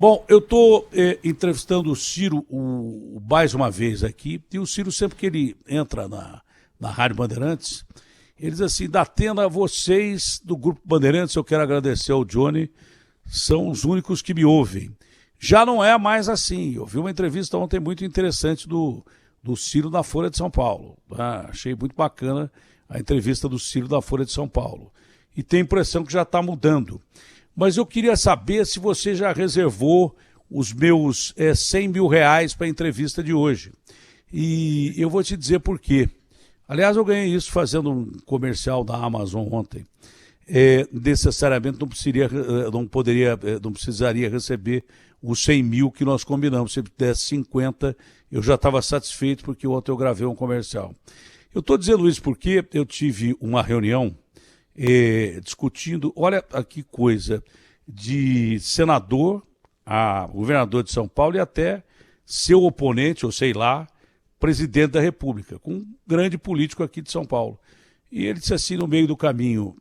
Bom, eu estou entrevistando o Ciro mais uma vez aqui, e o Ciro, sempre que ele entra na Rádio Bandeirantes, ele diz assim: Datena, vocês do Grupo Bandeirantes, eu quero agradecer ao Johnny, são os únicos que me ouvem. Já não é mais assim. Eu vi uma entrevista ontem muito interessante do Ciro na Folha de São Paulo. Achei muito bacana a entrevista do Ciro da Folha de São Paulo. E tenho a impressão que já está mudando. Mas eu queria saber se você já reservou os meus 100 mil reais para a entrevista de hoje. E eu vou te dizer por quê. Aliás, eu ganhei isso fazendo um comercial da Amazon ontem. Necessariamente não precisaria receber os 100 mil que nós combinamos. Se desse 50, eu já estava satisfeito, porque ontem eu gravei um comercial. Eu estou dizendo isso porque eu tive uma reunião discutindo, olha que coisa, de senador a governador de São Paulo e até seu oponente, ou sei lá, presidente da República, com um grande político aqui de São Paulo. E ele disse assim, no meio do caminho,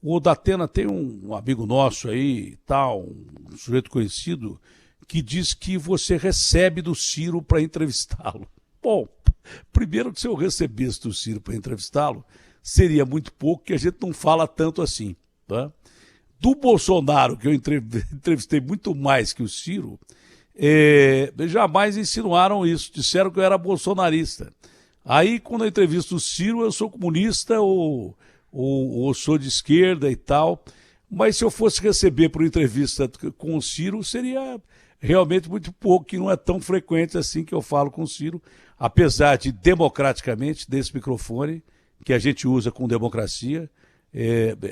o Datena tem um amigo nosso aí, tal, um sujeito conhecido, que diz que você recebe do Ciro para entrevistá-lo. Bom, primeiro que se eu recebesse do Ciro para entrevistá-lo, seria muito pouco, que a gente não fala tanto assim. Tá? Do Bolsonaro, que eu entrevistei muito mais que o Ciro, jamais insinuaram isso, disseram que eu era bolsonarista. Aí, quando eu entrevisto o Ciro, eu sou comunista ou sou de esquerda e tal, mas se eu fosse receber por entrevista com o Ciro, seria realmente muito pouco, que não é tão frequente assim que eu falo com o Ciro, apesar de, democraticamente, desse microfone, que a gente usa com democracia,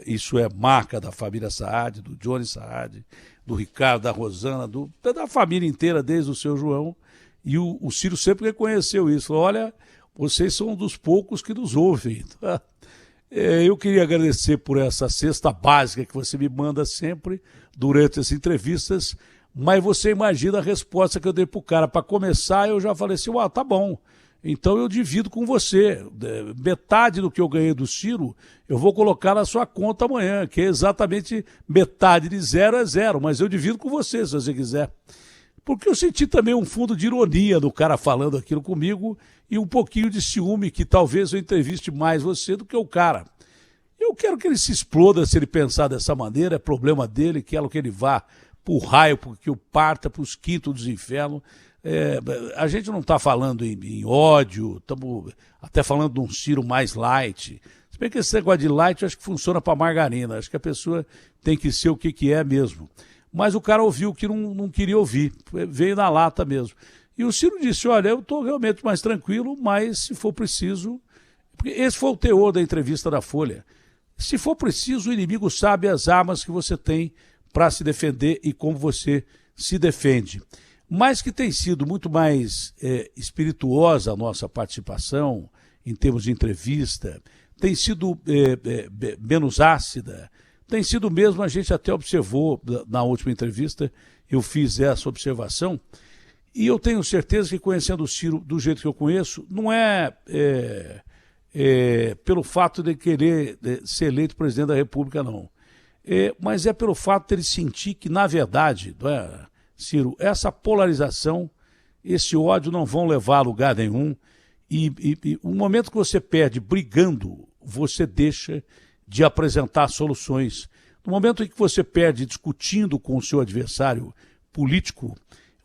isso é marca da família Saad, do Johnny Saad, do Ricardo, da Rosana, da família inteira, desde o seu João, e o Ciro sempre reconheceu isso, falou, olha, vocês são um dos poucos que nos ouvem. Tá? Eu queria agradecer por essa cesta básica que você me manda sempre durante as entrevistas, mas você imagina a resposta que eu dei pro cara. Para começar, eu já falei assim, tá bom, então eu divido com você. Metade do que eu ganhei do Ciro, eu vou colocar na sua conta amanhã, que é exatamente metade de 0 é 0, mas eu divido com você, se você quiser. Porque eu senti também um fundo de ironia do cara falando aquilo comigo e um pouquinho de ciúme, que talvez eu entreviste mais você do que o cara. Eu quero que ele se exploda se ele pensar dessa maneira, é problema dele, quero que ele vá pro raio, porque o parta pros quintos dos infernos. A gente não está falando em ódio, estamos até falando de um Ciro mais light. Se bem que esse negócio de light eu acho que funciona para margarina, acho que a pessoa tem que ser o que é mesmo. Mas o cara ouviu o que não queria ouvir, veio na lata mesmo. E o Ciro disse, olha, eu estou realmente mais tranquilo, mas se for preciso... Porque esse foi o teor da entrevista da Folha. Se for preciso, o inimigo sabe as armas que você tem para se defender e como você se defende. Mas que tem sido muito mais espirituosa a nossa participação em termos de entrevista, tem sido menos ácida, tem sido mesmo, a gente até observou na última entrevista, eu fiz essa observação, e eu tenho certeza que conhecendo o Ciro do jeito que eu conheço, não é pelo fato de querer ser eleito presidente da República, não. Mas é pelo fato de ele sentir que, na verdade, não é, Ciro, essa polarização, esse ódio não vão levar a lugar nenhum, e o momento que você perde brigando, você deixa de apresentar soluções. No momento em que você perde discutindo com o seu adversário político,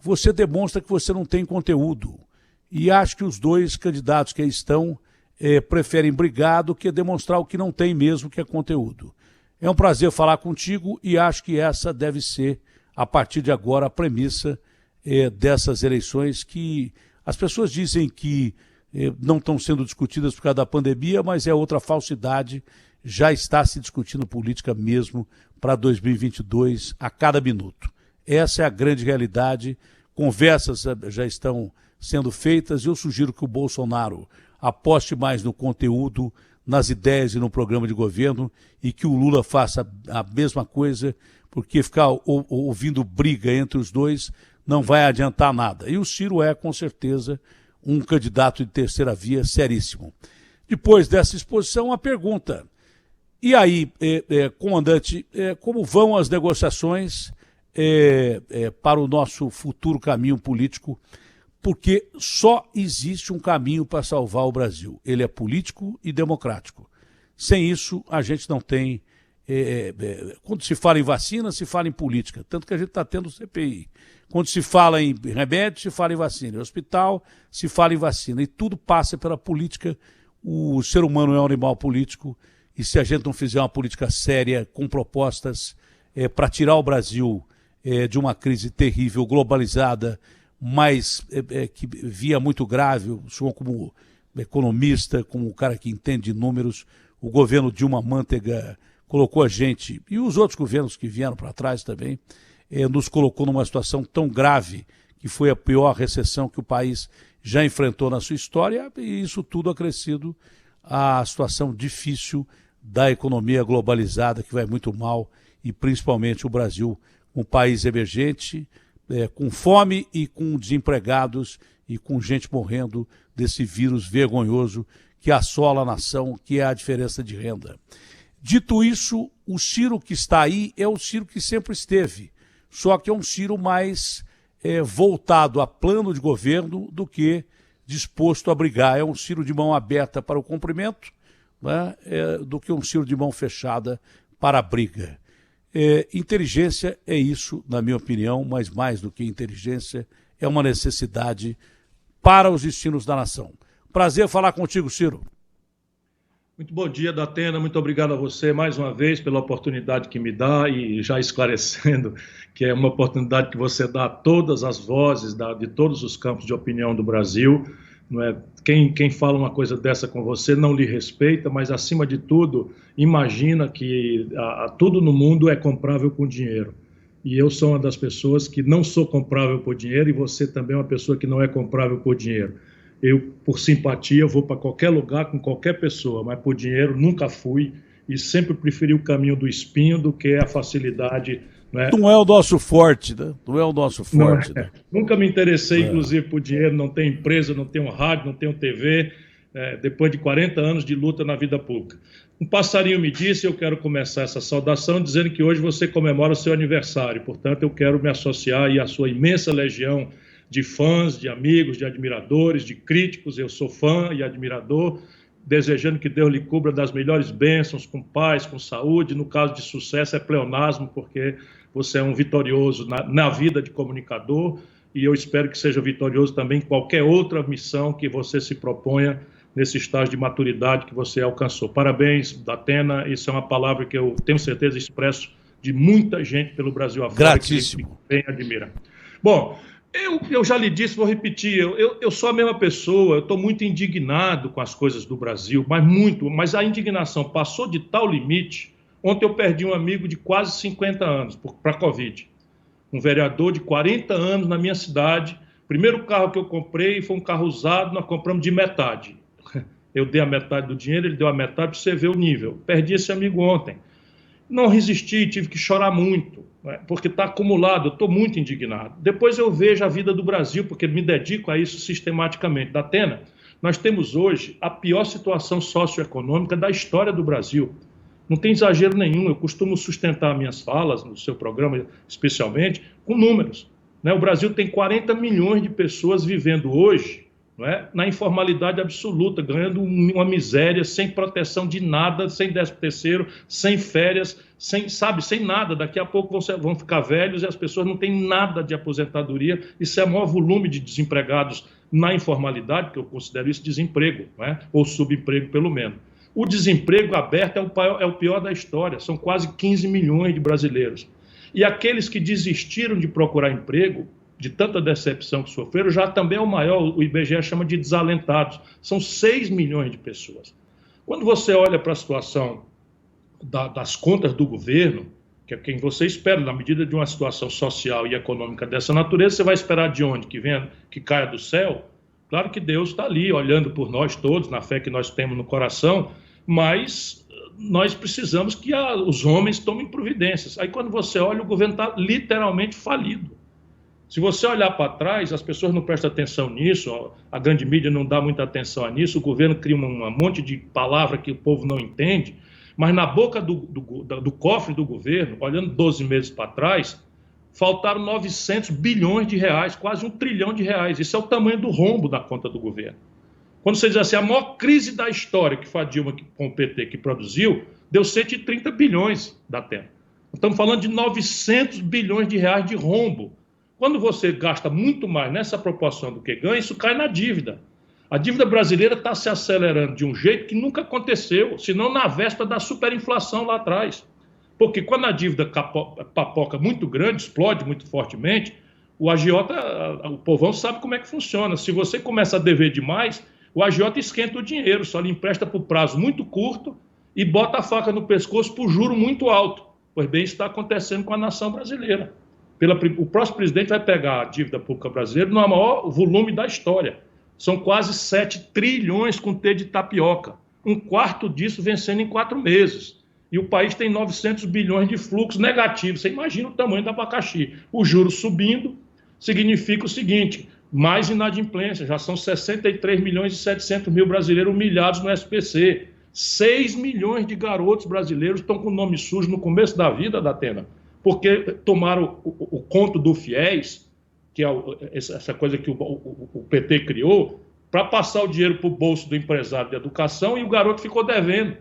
você demonstra que você não tem conteúdo. E acho que os dois candidatos que aí estão preferem brigar do que demonstrar o que não tem mesmo, que é conteúdo. É um prazer falar contigo e acho que essa deve ser, a partir de agora, a premissa dessas eleições, que as pessoas dizem que não estão sendo discutidas por causa da pandemia, mas é outra falsidade. Já está se discutindo política mesmo para 2022 a cada minuto. Essa é a grande realidade. Conversas já estão sendo feitas e eu sugiro que o Bolsonaro aposte mais no conteúdo, nas ideias e no programa de governo, e que o Lula faça a mesma coisa, porque ficar ouvindo briga entre os dois não vai adiantar nada. E o Ciro é, com certeza, um candidato de terceira via seríssimo. Depois dessa exposição, a pergunta: e aí, comandante, como vão as negociações para o nosso futuro caminho político, porque só existe um caminho para salvar o Brasil. Ele é político e democrático. Sem isso, a gente não tem... quando se fala em vacina, se fala em política. Tanto que a gente está tendo CPI. Quando se fala em remédio, se fala em vacina. Em hospital, se fala em vacina. E tudo passa pela política. O ser humano é um animal político. E se a gente não fizer uma política séria, com propostas para tirar o Brasil de uma crise terrível, globalizada, mas que via muito grave, o senhor como economista, como um cara que entende de números, o governo Dilma Mantega colocou a gente, e os outros governos que vieram para trás também, nos colocou numa situação tão grave, que foi a pior recessão que o país já enfrentou na sua história, e isso tudo acrescido à situação difícil da economia globalizada, que vai muito mal, e principalmente o Brasil, um país emergente, com fome e com desempregados e com gente morrendo desse vírus vergonhoso que assola a nação, que é a diferença de renda. Dito isso, o Ciro que está aí é o Ciro que sempre esteve, só que é um Ciro mais voltado a plano de governo do que disposto a brigar. É um Ciro de mão aberta para o cumprimento, né, do que um Ciro de mão fechada para a briga. Inteligência é isso, na minha opinião, mas mais do que inteligência, é uma necessidade para os destinos da nação. Prazer falar contigo, Ciro. Muito bom dia, Datena. Muito obrigado a você mais uma vez pela oportunidade que me dá e já esclarecendo que é uma oportunidade que você dá a todas as vozes de todos os campos de opinião do Brasil. Não é? Quem fala uma coisa dessa com você não lhe respeita, mas, acima de tudo, imagina que tudo no mundo é comprável com dinheiro. E eu sou uma das pessoas que não sou comprável por dinheiro, e você também é uma pessoa que não é comprável por dinheiro. Eu, por simpatia, eu vou para qualquer lugar com qualquer pessoa, mas por dinheiro nunca fui e sempre preferi o caminho do espinho do que a facilidade. Não é o nosso forte, né? Não é o nosso forte. Né? Nunca me interessei, inclusive, por dinheiro. Não tenho empresa, não tenho rádio, não tenho TV, depois de 40 anos de luta na vida pública. Um passarinho me disse, eu quero começar essa saudação dizendo que hoje você comemora o seu aniversário. Portanto, eu quero me associar aí à sua imensa legião de fãs, de amigos, de admiradores, de críticos. Eu sou fã e admirador, desejando que Deus lhe cubra das melhores bênçãos, com paz, com saúde. No caso de sucesso é pleonasmo, porque você é um vitorioso na vida de comunicador, e eu espero que seja vitorioso também em qualquer outra missão que você se proponha nesse estágio de maturidade que você alcançou. Parabéns, Datena. Isso é uma palavra que eu tenho certeza expresso de muita gente pelo Brasil afora. Gratíssimo. Que bem admira. Bom, eu já lhe disse, vou repetir, eu sou a mesma pessoa, eu estou muito indignado com as coisas do Brasil, mas a indignação passou de tal limite. Ontem eu perdi um amigo de quase 50 anos para a Covid, um vereador de 40 anos na minha cidade. O primeiro carro que eu comprei foi um carro usado, nós compramos de metade. Eu dei a metade do dinheiro, ele deu a metade, para você ver o nível. Perdi esse amigo ontem. Não resisti, tive que chorar muito, né, porque está acumulado, eu estou muito indignado. Depois eu vejo a vida do Brasil, porque me dedico a isso sistematicamente. Datena, nós temos hoje a pior situação socioeconômica da história do Brasil. Não tem exagero nenhum, eu costumo sustentar minhas falas, no seu programa especialmente, com números. Né? O Brasil tem 40 milhões de pessoas vivendo hoje, não é, na informalidade absoluta, ganhando uma miséria, sem proteção de nada, sem 13º, sem férias, sem nada. Daqui a pouco vão ficar velhos e as pessoas não têm nada de aposentadoria. Isso é o maior volume de desempregados na informalidade, que eu considero isso desemprego, não é? Ou subemprego, pelo menos. O desemprego aberto é o pior da história, são quase 15 milhões de brasileiros. E aqueles que desistiram de procurar emprego, de tanta decepção que sofreram, já também é o maior, o IBGE chama de desalentados, são 6 milhões de pessoas. Quando você olha para a situação das contas do governo, que é quem você espera, na medida de uma situação social e econômica dessa natureza, você vai esperar de onde? Que caia do céu? Claro que Deus está ali, olhando por nós todos, na fé que nós temos no coração, mas nós precisamos que os homens tomem providências. Aí quando você olha, o governo está literalmente falido. Se você olhar para trás, as pessoas não prestam atenção nisso, a grande mídia não dá muita atenção nisso, o governo cria um monte de palavra que o povo não entende, mas na boca do cofre do governo, olhando 12 meses para trás, faltaram 900 bilhões de reais, quase R$ 1 trilhão. Isso é o tamanho do rombo da conta do governo. Quando você diz assim, a maior crise da história que foi a Dilma com o PT que produziu, deu 130 bilhões da Atena. Estamos falando de 900 bilhões de reais de rombo. Quando você gasta muito mais nessa proporção do que ganha, isso cai na dívida. A dívida brasileira está se acelerando de um jeito que nunca aconteceu, senão na véspera da superinflação lá atrás. Porque quando a dívida papoca muito grande, explode muito fortemente, o agiota, o povão sabe como é que funciona. Se você começa a dever demais, o agiota esquenta o dinheiro, só lhe empresta por prazo muito curto e bota a faca no pescoço por juro muito alto. Pois bem, isso está acontecendo com a nação brasileira. O próximo presidente vai pegar a dívida pública brasileira no maior volume da história. São quase 7 trilhões com T de tapioca. Um quarto disso vencendo em 4 meses. E o país tem 900 bilhões de fluxo negativo. Você imagina o tamanho do abacaxi. O juro subindo significa o seguinte, mais inadimplência. Já são 63 milhões e 700 mil brasileiros humilhados no SPC. 6 milhões de garotos brasileiros estão com nome sujo no começo da vida, Datena, porque tomaram o conto do FIES, que é essa coisa que o PT criou, para passar o dinheiro para o bolso do empresário de educação, e o garoto ficou devendo.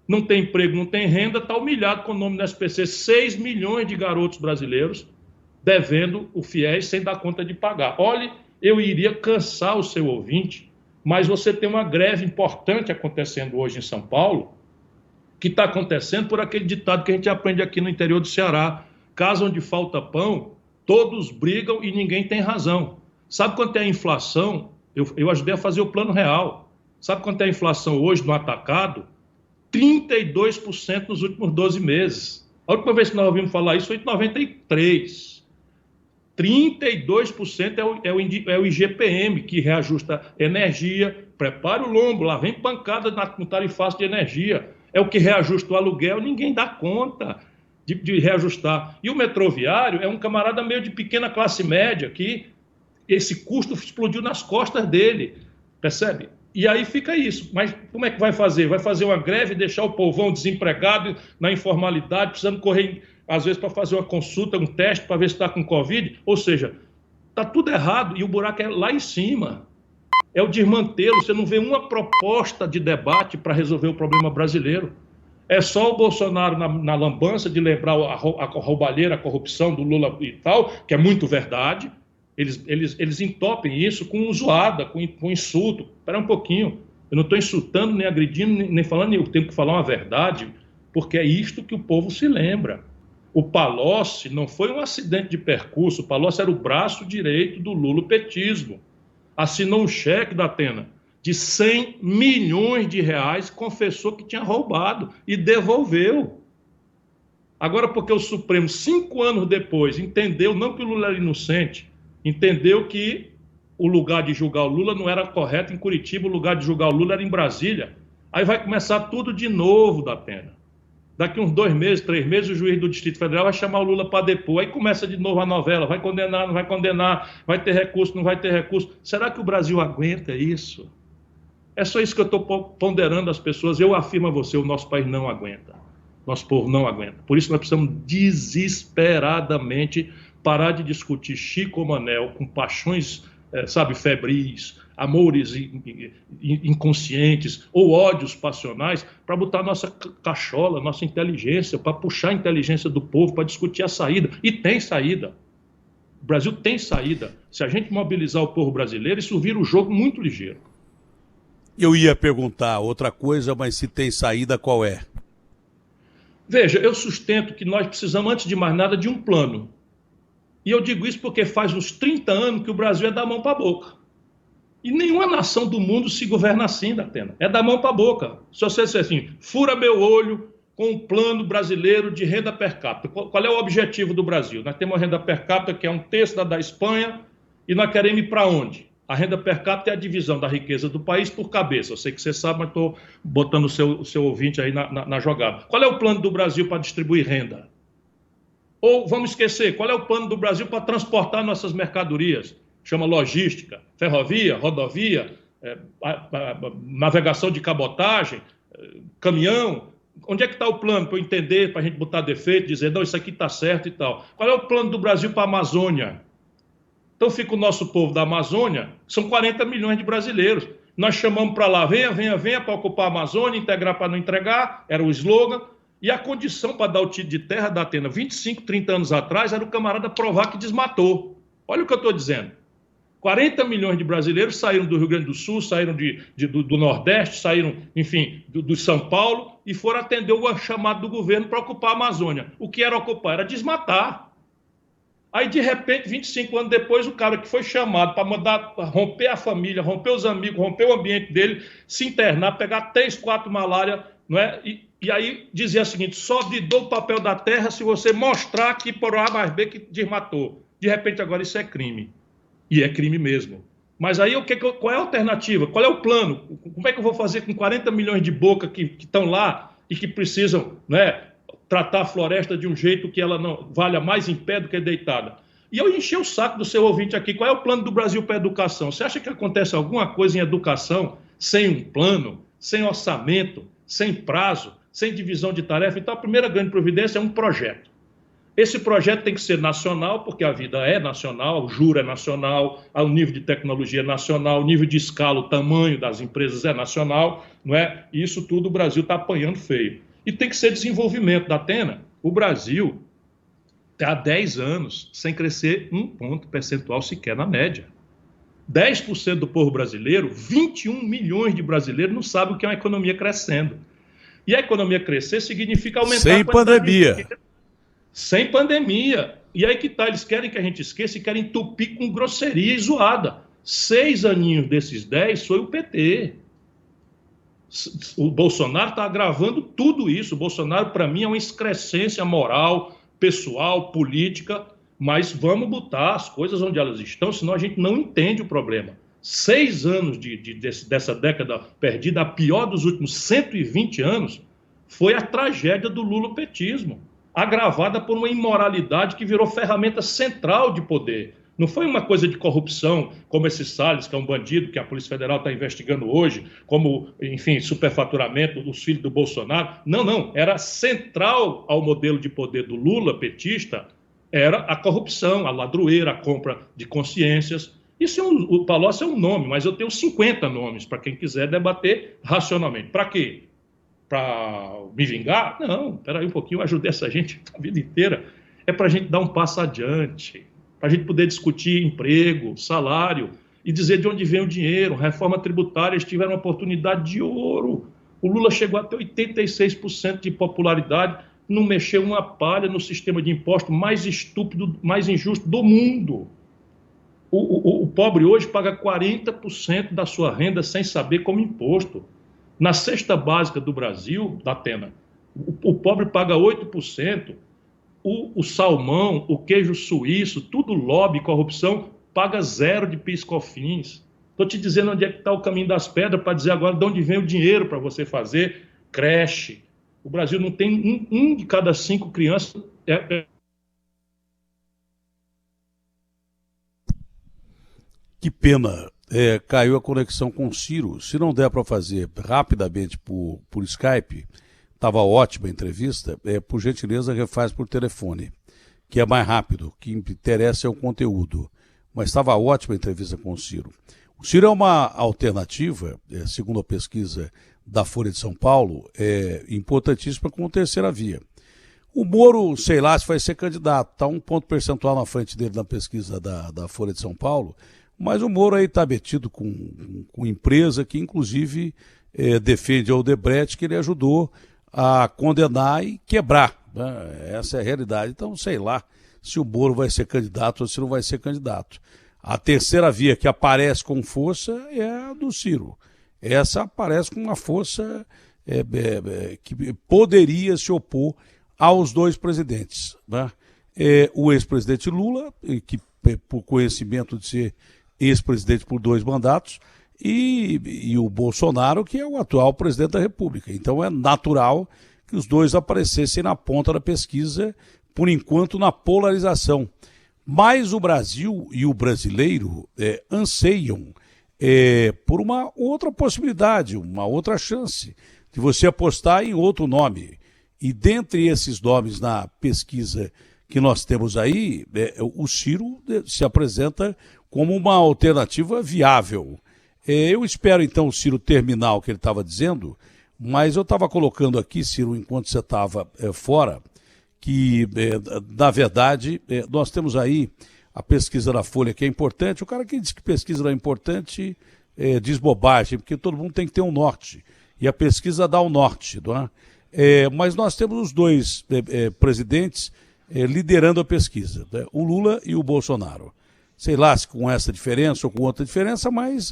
Não tem emprego, não tem renda, está humilhado com o nome do SPC. 6 milhões de garotos brasileiros devendo o FIES sem dar conta de pagar. Olhe, eu iria cansar o seu ouvinte, mas você tem uma greve importante acontecendo hoje em São Paulo, que está acontecendo por aquele ditado que a gente aprende aqui no interior do Ceará. Casa onde falta pão, todos brigam e ninguém tem razão. Sabe quanto é a inflação? Eu ajudei a fazer o plano real. Sabe quanto é a inflação hoje no atacado? 32% nos últimos 12 meses. A última vez que nós ouvimos falar isso foi em 93. 32% é o IGPM, que reajusta energia. Prepara o lombo, lá vem pancada no tarifaço de energia. É o que reajusta o aluguel, ninguém dá conta de reajustar. E o metroviário é um camarada meio de pequena classe média, que esse custo explodiu nas costas dele, percebe? E aí fica isso. Mas como é que vai fazer? Vai fazer uma greve, deixar o povão desempregado, na informalidade, precisando correr, às vezes, para fazer uma consulta, um teste, para ver se está com Covid? Ou seja, está tudo errado e o buraco é lá em cima. É o desmantelo. Você não vê uma proposta de debate para resolver o problema brasileiro. É só o Bolsonaro na lambança de lembrar a roubalheira, a corrupção do Lula e tal, que é muito verdade. Eles entopem isso com zoada, com insulto. Espera um pouquinho. Eu não estou insultando, nem agredindo, nem falando, eu tenho que falar uma verdade, porque é isto que o povo se lembra. O Palocci não foi um acidente de percurso, o Palocci era o braço direito do lulopetismo. Assinou um cheque da Atena de 100 milhões de reais, confessou que tinha roubado e devolveu. Agora, porque o Supremo, 5 anos depois, entendeu, não que o Lula era inocente, entendeu que o lugar de julgar o Lula não era correto em Curitiba, o lugar de julgar o Lula era em Brasília. Aí vai começar tudo de novo da pena. Daqui uns 2 meses, 3 meses, o juiz do Distrito Federal vai chamar o Lula para depor. Aí começa de novo a novela, vai condenar, não vai condenar, vai ter recurso, não vai ter recurso. Será que o Brasil aguenta isso? É só isso que eu estou ponderando às pessoas. Eu afirmo a você, o nosso país não aguenta. Nosso povo não aguenta. Por isso nós precisamos desesperadamente parar de discutir Chico ou Manel com paixões, febris, amores inconscientes ou ódios passionais, para botar nossa cachola, nossa inteligência, para puxar a inteligência do povo, para discutir a saída. E tem saída. O Brasil tem saída. Se a gente mobilizar o povo brasileiro, isso vira um jogo muito ligeiro. Eu ia perguntar outra coisa, mas se tem saída, qual é? Veja, eu sustento que nós precisamos, antes de mais nada, de um plano. E eu digo isso porque faz uns 30 anos que o Brasil é da mão para a boca. E nenhuma nação do mundo se governa assim, Datena. É da mão para a boca. Se você disser assim, fura meu olho com um plano brasileiro de renda per capita. Qual é o objetivo do Brasil? Nós temos uma renda per capita que é 1/3 da Espanha e nós queremos ir para onde? A renda per capita é a divisão da riqueza do país por cabeça. Eu sei que você sabe, mas estou botando o seu ouvinte aí na jogada. Qual é o plano do Brasil para distribuir renda? Ou, vamos esquecer, qual é o plano do Brasil para transportar nossas mercadorias? Chama logística, ferrovia, rodovia, navegação de cabotagem, caminhão. Onde é que está o plano para eu entender, para a gente botar defeito, dizer, não, isso aqui está certo e tal? Qual é o plano do Brasil para a Amazônia? Então fica o nosso povo da Amazônia, são 40 milhões de brasileiros. Nós chamamos para lá, venha para ocupar a Amazônia, integrar para não entregar, era o slogan. E a condição para dar o título de terra da Atena 25, 30 anos atrás era o camarada provar que desmatou. Olha o que eu estou dizendo. 40 milhões de brasileiros saíram do Rio Grande do Sul, saíram do Nordeste, saíram, enfim, do São Paulo e foram atender o chamado do governo para ocupar a Amazônia. O que era ocupar? Era desmatar. Aí, de repente, 25 anos depois, o cara que foi chamado para mandar romper a família, romper os amigos, romper o ambiente dele, se internar, pegar 3, 4 malária, não é? E aí dizia o seguinte, só lhe dou o papel da terra se você mostrar que por A mais B que desmatou. De repente, agora isso é crime. E é crime mesmo. Mas aí qual é a alternativa? Qual é o plano? Como é que eu vou fazer com 40 milhões de bocas que estão lá e que precisam, né, tratar a floresta de um jeito que ela não valha mais em pé do que deitada? E eu enchi o saco do seu ouvinte aqui. Qual é o plano do Brasil para a educação? Você acha que acontece alguma coisa em educação sem um plano, sem orçamento, sem prazo, sem divisão de tarefa? Então, a primeira grande providência é um projeto. Esse projeto tem que ser nacional, porque a vida é nacional, o juro é nacional, o nível de tecnologia é nacional, o nível de escala, o tamanho das empresas é nacional, não é? E isso tudo o Brasil está apanhando feio. E tem que ser desenvolvimento da Atena. O Brasil está há 10 anos sem crescer um ponto percentual sequer na média. 10% do povo brasileiro, 21 milhões de brasileiros não sabem o que é uma economia crescendo. E a economia crescer significa aumentar sem a quantidade pandemia. Sem pandemia. E aí que tá, eles querem que a gente esqueça e querem entupir com grosseria e zoada. 6 aninhos desses 10 foi o PT. O Bolsonaro está agravando tudo isso. O Bolsonaro, para mim, é uma excrescência moral, pessoal, política, mas vamos botar as coisas onde elas estão, senão a gente não entende o problema. 6 anos dessa década perdida, a pior dos últimos 120 anos, foi a tragédia do lulopetismo, agravada por uma imoralidade que virou ferramenta central de poder. Não foi uma coisa de corrupção, como esse Salles, que é um bandido que a Polícia Federal está investigando hoje, como, enfim, superfaturamento dos filhos do Bolsonaro. Não. Era central ao modelo de poder do Lula, petista, era a corrupção, a ladroeira, a compra de consciências. Isso o Palocci é um nome, mas eu tenho 50 nomes para quem quiser debater racionalmente. Para quê? Para me vingar? Não, espera aí um pouquinho, eu ajudei essa gente a vida inteira. É para a gente dar um passo adiante, para a gente poder discutir emprego, salário e dizer de onde vem o dinheiro. Reforma tributária, eles tiveram uma oportunidade de ouro. O Lula chegou até 86% de popularidade, não mexeu uma palha no sistema de imposto mais estúpido, mais injusto do mundo. O pobre hoje paga 40% da sua renda sem saber como imposto. Na cesta básica do Brasil, da Atena, o pobre paga 8%, o salmão, o queijo suíço, tudo lobby, corrupção, paga 0 de PIS/COFINS. Estou te dizendo onde é que está o caminho das pedras para dizer agora de onde vem o dinheiro para você fazer creche. O Brasil não tem um de cada 5 crianças. Que pena. Caiu a conexão com o Ciro. Se não der para fazer rapidamente por Skype, estava ótima a entrevista, por gentileza refaz por telefone, que é mais rápido, que interessa é o conteúdo. Mas estava ótima a entrevista com o Ciro. O Ciro é uma alternativa, segundo a pesquisa da Folha de São Paulo, importantíssima como terceira via. O Moro, sei lá se vai ser candidato, está 1 ponto percentual na frente dele na pesquisa da Folha de São Paulo, mas o Moro aí está metido com empresa que, inclusive, defende a Odebrecht, que ele ajudou a condenar e quebrar. Né? Essa é a realidade. Então, sei lá se o Moro vai ser candidato ou se não vai ser candidato. A terceira via que aparece com força é a do Ciro. Essa aparece com uma força que poderia se opor aos dois presidentes. Né? O ex-presidente Lula, que por conhecimento de ser ex-presidente por 2 mandatos, e o Bolsonaro, que é o atual presidente da República. Então é natural que os dois aparecessem na ponta da pesquisa, por enquanto na polarização. Mas o Brasil e o brasileiro anseiam por uma outra possibilidade, uma outra chance de você apostar em outro nome. E dentre esses nomes na pesquisa que nós temos aí, o Ciro se apresenta como uma alternativa viável. Eu espero, então, o Ciro terminar o que ele estava dizendo, mas eu estava colocando aqui, Ciro, enquanto você estava fora, que, na verdade, nós temos aí a pesquisa da Folha, que é importante. O cara que diz que pesquisa não é importante diz bobagem, porque todo mundo tem que ter um norte. E a pesquisa dá o norte, não é? Mas nós temos os dois presidentes liderando a pesquisa, né? O Lula e o Bolsonaro. Sei lá se com essa diferença ou com outra diferença, mas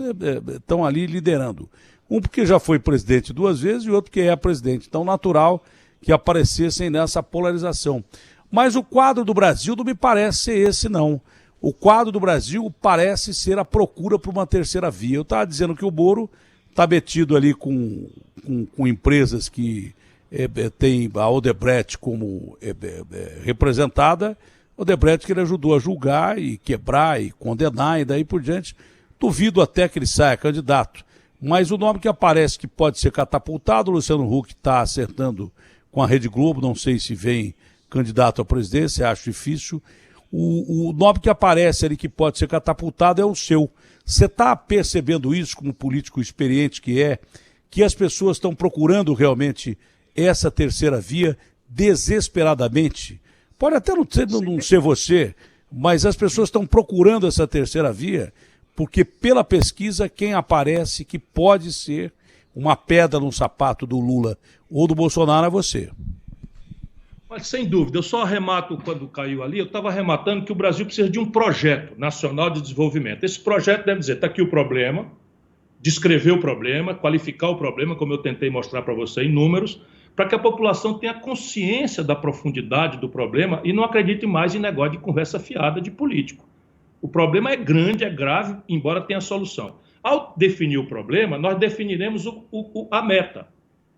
estão ali liderando. Um porque já foi presidente 2 vezes e o outro que é presidente. Então, natural que aparecessem nessa polarização. Mas o quadro do Brasil não me parece ser esse, não. O quadro do Brasil parece ser a procura por uma terceira via. Eu estava dizendo que o Moro está metido ali com empresas que tem a Odebrecht como representada. Odebrecht que ele ajudou a julgar e quebrar e condenar e daí por diante. Duvido até que ele saia candidato. Mas o nome que aparece que pode ser catapultado, o Luciano Huck está acertando com a Rede Globo, não sei se vem candidato à presidência, acho difícil. O nome que aparece ali que pode ser catapultado é o seu. Você está percebendo isso como político experiente que as pessoas estão procurando realmente essa terceira via desesperadamente? Pode até não ser você, mas as pessoas estão procurando essa terceira via porque pela pesquisa quem aparece que pode ser uma pedra no sapato do Lula ou do Bolsonaro é você. Mas, sem dúvida, eu só arremato quando caiu ali, eu estava arrematando que o Brasil precisa de um projeto nacional de desenvolvimento. Esse projeto deve dizer, está aqui o problema, descrever o problema, qualificar o problema, como eu tentei mostrar para você em números, para que a população tenha consciência da profundidade do problema e não acredite mais em negócio de conversa fiada de político. O problema é grande, é grave, embora tenha solução. Ao definir o problema, nós definiremos a meta.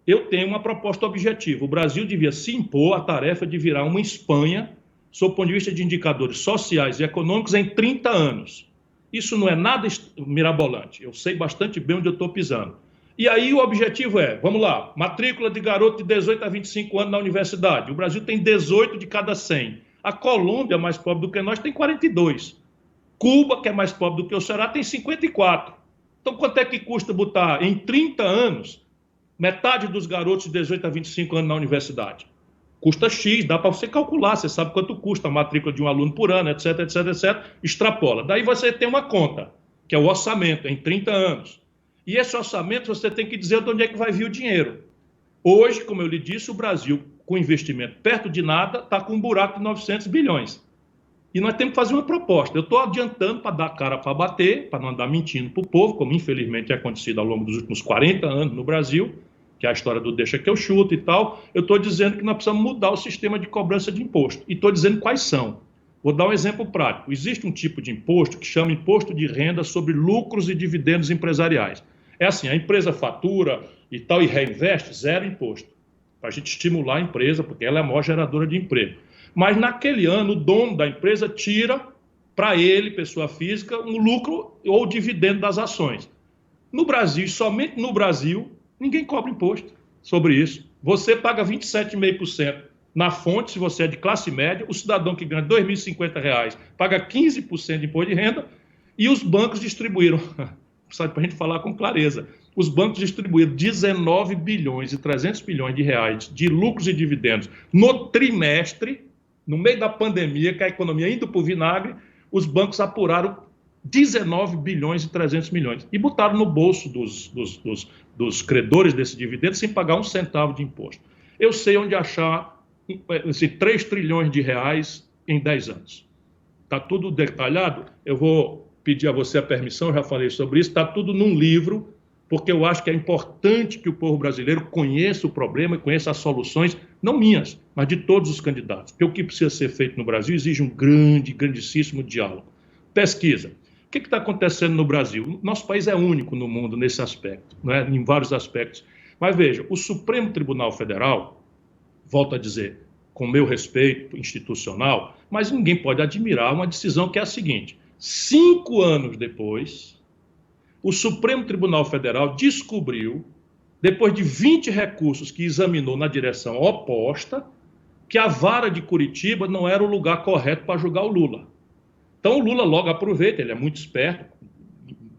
Eu tenho uma proposta objetiva. O Brasil devia se impor a tarefa de virar uma Espanha, sob o ponto de vista de indicadores sociais e econômicos, em 30 anos. Isso não é nada mirabolante. Eu sei bastante bem onde eu estou pisando. E aí o objetivo é, vamos lá, matrícula de garoto de 18 a 25 anos na universidade. O Brasil tem 18 de cada 100. A Colômbia, mais pobre do que nós, tem 42. Cuba, que é mais pobre do que o Ceará, tem 54. Então, quanto é que custa botar em 30 anos metade dos garotos de 18 a 25 anos na universidade? Custa X, dá para você calcular, você sabe quanto custa a matrícula de um aluno por ano, etc, etc, etc, extrapola. Daí você tem uma conta, que é o orçamento, em 30 anos. E esse orçamento você tem que dizer de onde é que vai vir o dinheiro. Hoje, como eu lhe disse, o Brasil, com investimento perto de nada, está com um buraco de 900 bilhões. E nós temos que fazer uma proposta. Eu estou adiantando para dar cara para bater, para não andar mentindo para o povo, como infelizmente é acontecido ao longo dos últimos 40 anos no Brasil, que é a história do deixa que eu chuto e tal. Eu estou dizendo que nós precisamos mudar o sistema de cobrança de imposto. E estou dizendo quais são. Vou dar um exemplo prático. Existe um tipo de imposto que chama imposto de renda sobre lucros e dividendos empresariais. É assim, a empresa fatura e tal e reinveste, zero imposto. Para a gente estimular a empresa, porque ela é a maior geradora de emprego. Mas naquele ano, o dono da empresa tira para ele, pessoa física, um lucro ou dividendo das ações. No Brasil, somente no Brasil, ninguém cobra imposto sobre isso. Você paga 27,5% na fonte, se você é de classe média, o cidadão que ganha R$ 2.050 paga 15% de imposto de renda e os bancos distribuíram, para a gente falar com clareza, os bancos distribuíram 19 bilhões e 300 bilhões de reais de lucros e dividendos no trimestre. No meio da pandemia, que a economia indo para o vinagre, os bancos apuraram 19 bilhões e 300 milhões e botaram no bolso dos credores desse dividendo sem pagar um centavo de imposto. Eu sei onde achar 3 trilhões de reais em 10 anos. Está tudo detalhado. Eu vou pedir a você a permissão, já falei sobre isso, está tudo num livro, porque eu acho que é importante que o povo brasileiro conheça o problema e conheça as soluções, não minhas, mas de todos os candidatos. Porque o que precisa ser feito no Brasil exige um grandíssimo diálogo. Pesquisa. O que está acontecendo no Brasil? Nosso país é único no mundo nesse aspecto, né? Em vários aspectos. Mas veja, o Supremo Tribunal Federal, volto a dizer, com meu respeito institucional, mas ninguém pode admirar uma decisão que é a seguinte: 5 anos depois, o Supremo Tribunal Federal descobriu depois de 20 recursos que examinou na direção oposta, que a vara de Curitiba não era o lugar correto para julgar o Lula. Então o Lula logo aproveita, ele é muito esperto,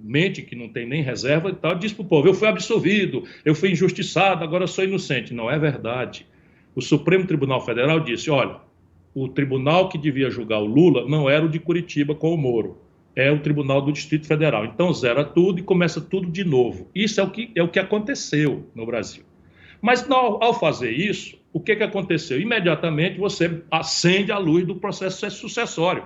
mente que não tem nem reserva e tal, diz para o povo: eu fui absolvido, eu fui injustiçado, agora eu sou inocente. Não é verdade. O Supremo Tribunal Federal disse: olha, o tribunal que devia julgar o Lula não era o de Curitiba com o Moro, é o Tribunal do Distrito Federal. Então zera tudo e começa tudo de novo. Isso é o que aconteceu no Brasil. Mas ao fazer isso, o que aconteceu? Imediatamente você acende a luz do processo sucessório,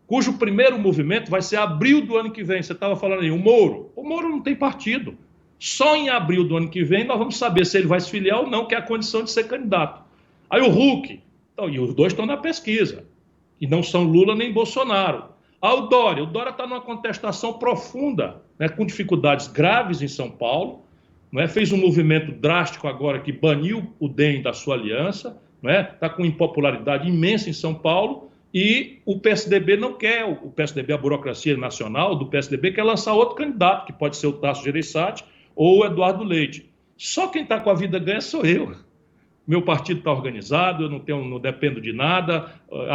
cujo primeiro movimento vai ser abril do ano que vem. Você estava falando aí, o Moro não tem partido. Só em abril do ano que vem nós vamos saber se ele vai se filiar ou não, que é a condição de ser candidato. Aí o Huck, então, e os dois estão na pesquisa, e não são Lula nem Bolsonaro. O Dória está numa contestação profunda, né, com dificuldades graves em São Paulo, né, fez um movimento drástico agora que baniu o DEM da sua aliança, está com impopularidade imensa em São Paulo, e o PSDB não quer, o PSDB, a burocracia nacional do PSDB, quer lançar outro candidato, que pode ser o Tasso Gereissati ou o Eduardo Leite. Só quem está com a vida ganha sou eu. Meu partido está organizado, eu não dependo de nada,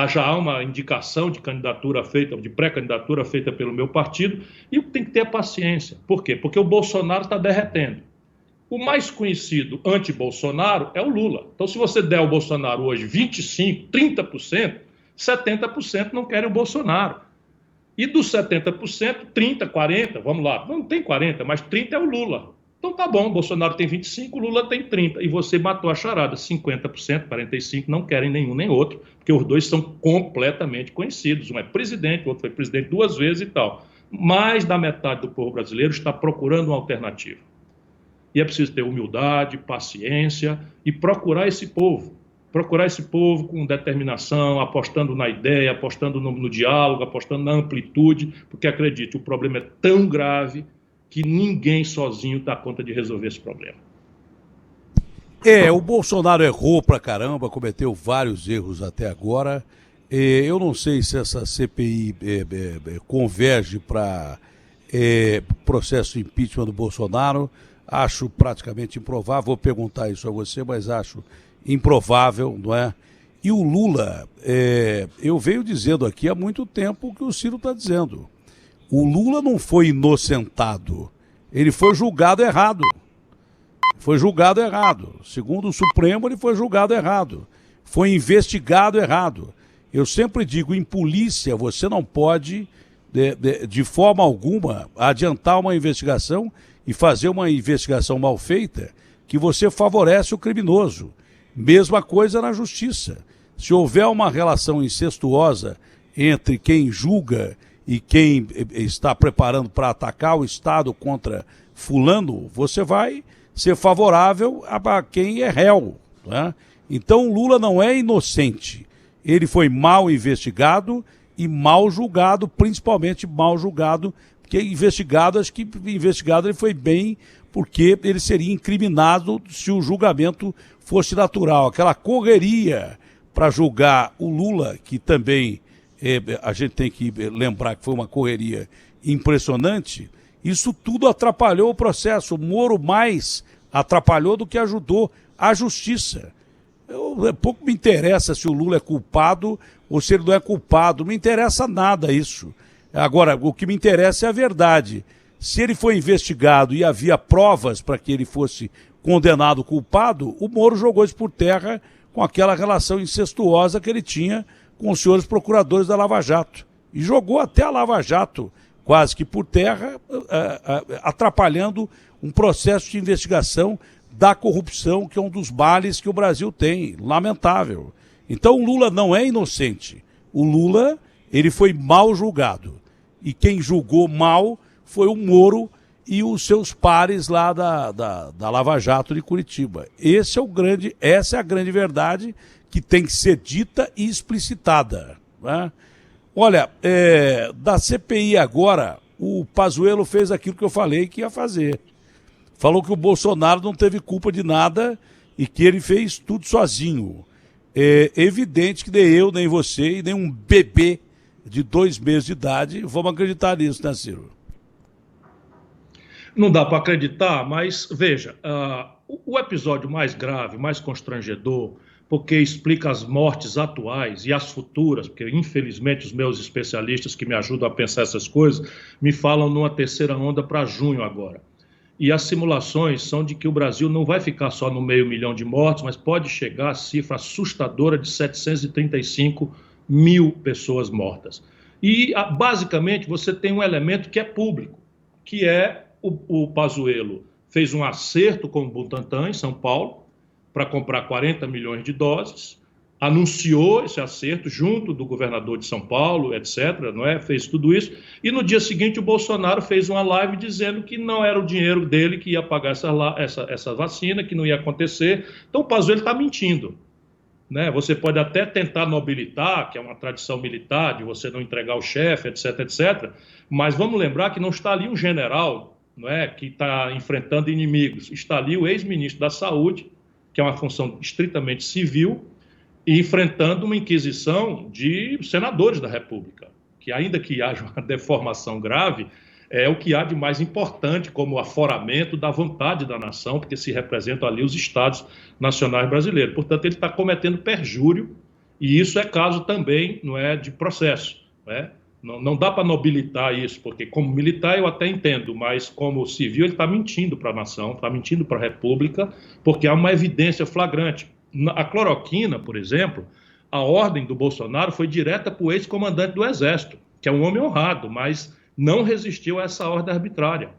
já há uma indicação de candidatura feita, de pré-candidatura feita pelo meu partido, e tem que ter paciência. Por quê? Porque o Bolsonaro está derretendo. O mais conhecido anti-Bolsonaro é o Lula. Então, se você der ao Bolsonaro hoje 25%, 30%, 70% não querem o Bolsonaro. E dos 70%, 30%, 40%, vamos lá, não tem 40%, mas 30% é o Lula. Então tá bom, Bolsonaro tem 25%, Lula tem 30%, e você matou a charada. 50%, 45% não querem nenhum nem outro, porque os dois são completamente conhecidos. Um é presidente, o outro foi presidente 2 vezes e tal. Mais da metade do povo brasileiro está procurando uma alternativa. E é preciso ter humildade, paciência e procurar esse povo com determinação, apostando na ideia, apostando no diálogo, apostando na amplitude, porque, acredite, o problema é tão grave que ninguém sozinho dá conta de resolver esse problema. O Bolsonaro errou pra caramba, cometeu vários erros até agora. Eu não sei se essa CPI converge para processo de impeachment do Bolsonaro. Acho praticamente improvável. Vou perguntar isso a você, mas acho improvável, não é? E o Lula, eu venho dizendo aqui há muito tempo o que o Ciro está dizendo. O Lula não foi inocentado, ele foi julgado errado. Segundo o Supremo, ele foi julgado errado. Foi investigado errado. Eu sempre digo, em polícia, você não pode, de forma alguma, adiantar uma investigação e fazer uma investigação mal feita, que você favorece o criminoso. Mesma coisa na justiça. Se houver uma relação incestuosa entre quem julga e quem está preparando para atacar o Estado contra fulano, você vai ser favorável a quem é réu, né? Então o Lula não é inocente. Ele foi mal investigado e mal julgado, principalmente mal julgado, porque investigado ele foi bem, porque ele seria incriminado se o julgamento fosse natural. Aquela correria para julgar o Lula, que também a gente tem que lembrar que foi uma correria impressionante, isso tudo atrapalhou o processo. O Moro mais atrapalhou do que ajudou a justiça. Pouco me interessa se o Lula é culpado ou se ele não é culpado, não me interessa nada isso. Agora, o que me interessa é a verdade. Se ele foi investigado e havia provas para que ele fosse condenado culpado, o Moro jogou isso por terra com aquela relação incestuosa que ele tinha com os senhores procuradores da Lava Jato. E jogou até a Lava Jato quase que por terra, atrapalhando um processo de investigação da corrupção, que é um dos males que o Brasil tem, lamentável. Então o Lula não é inocente. O Lula, ele foi mal julgado. E quem julgou mal foi o Moro e os seus pares lá da Lava Jato de Curitiba. Essa é a grande verdade que tem que ser dita e explicitada, né? Olha, da CPI agora, o Pazuello fez aquilo que eu falei que ia fazer. Falou que o Bolsonaro não teve culpa de nada e que ele fez tudo sozinho. É evidente que nem eu, nem você e nem um bebê de 2 meses de idade vamos acreditar nisso, né, Ciro? Não dá para acreditar, mas veja, o episódio mais grave, mais constrangedor, porque explica as mortes atuais e as futuras, porque infelizmente os meus especialistas que me ajudam a pensar essas coisas me falam numa terceira onda para junho agora. E as simulações são de que o Brasil não vai ficar só no meio milhão de mortos, mas pode chegar à cifra assustadora de 735 mil pessoas mortas. E, basicamente, você tem um elemento que é público, que é o Pazuello fez um acerto com o Butantan, em São Paulo, para comprar 40 milhões de doses, anunciou esse acerto junto do governador de São Paulo, etc., não é? Fez tudo isso, e no dia seguinte o Bolsonaro fez uma live dizendo que não era o dinheiro dele que ia pagar essa vacina, que não ia acontecer. Então o Pazuello está mentindo, né? Você pode até tentar nobilitar, que é uma tradição militar, de você não entregar o chefe, etc., etc., mas vamos lembrar que não está ali um general, não é, que está enfrentando inimigos, está ali o ex-ministro da Saúde, que é uma função estritamente civil, e enfrentando uma inquisição de senadores da República, que ainda que haja uma deformação grave, é o que há de mais importante como aforamento da vontade da nação, porque se representam ali os estados nacionais brasileiros. Portanto, ele está cometendo perjúrio, e isso é caso também, não é, de processo, né? Não dá para nobilitar isso, porque como militar eu até entendo, mas como civil ele está mentindo para a nação, está mentindo para a República, porque há uma evidência flagrante. A cloroquina, por exemplo, a ordem do Bolsonaro foi direta para o ex-comandante do Exército, que é um homem honrado, mas não resistiu a essa ordem arbitrária.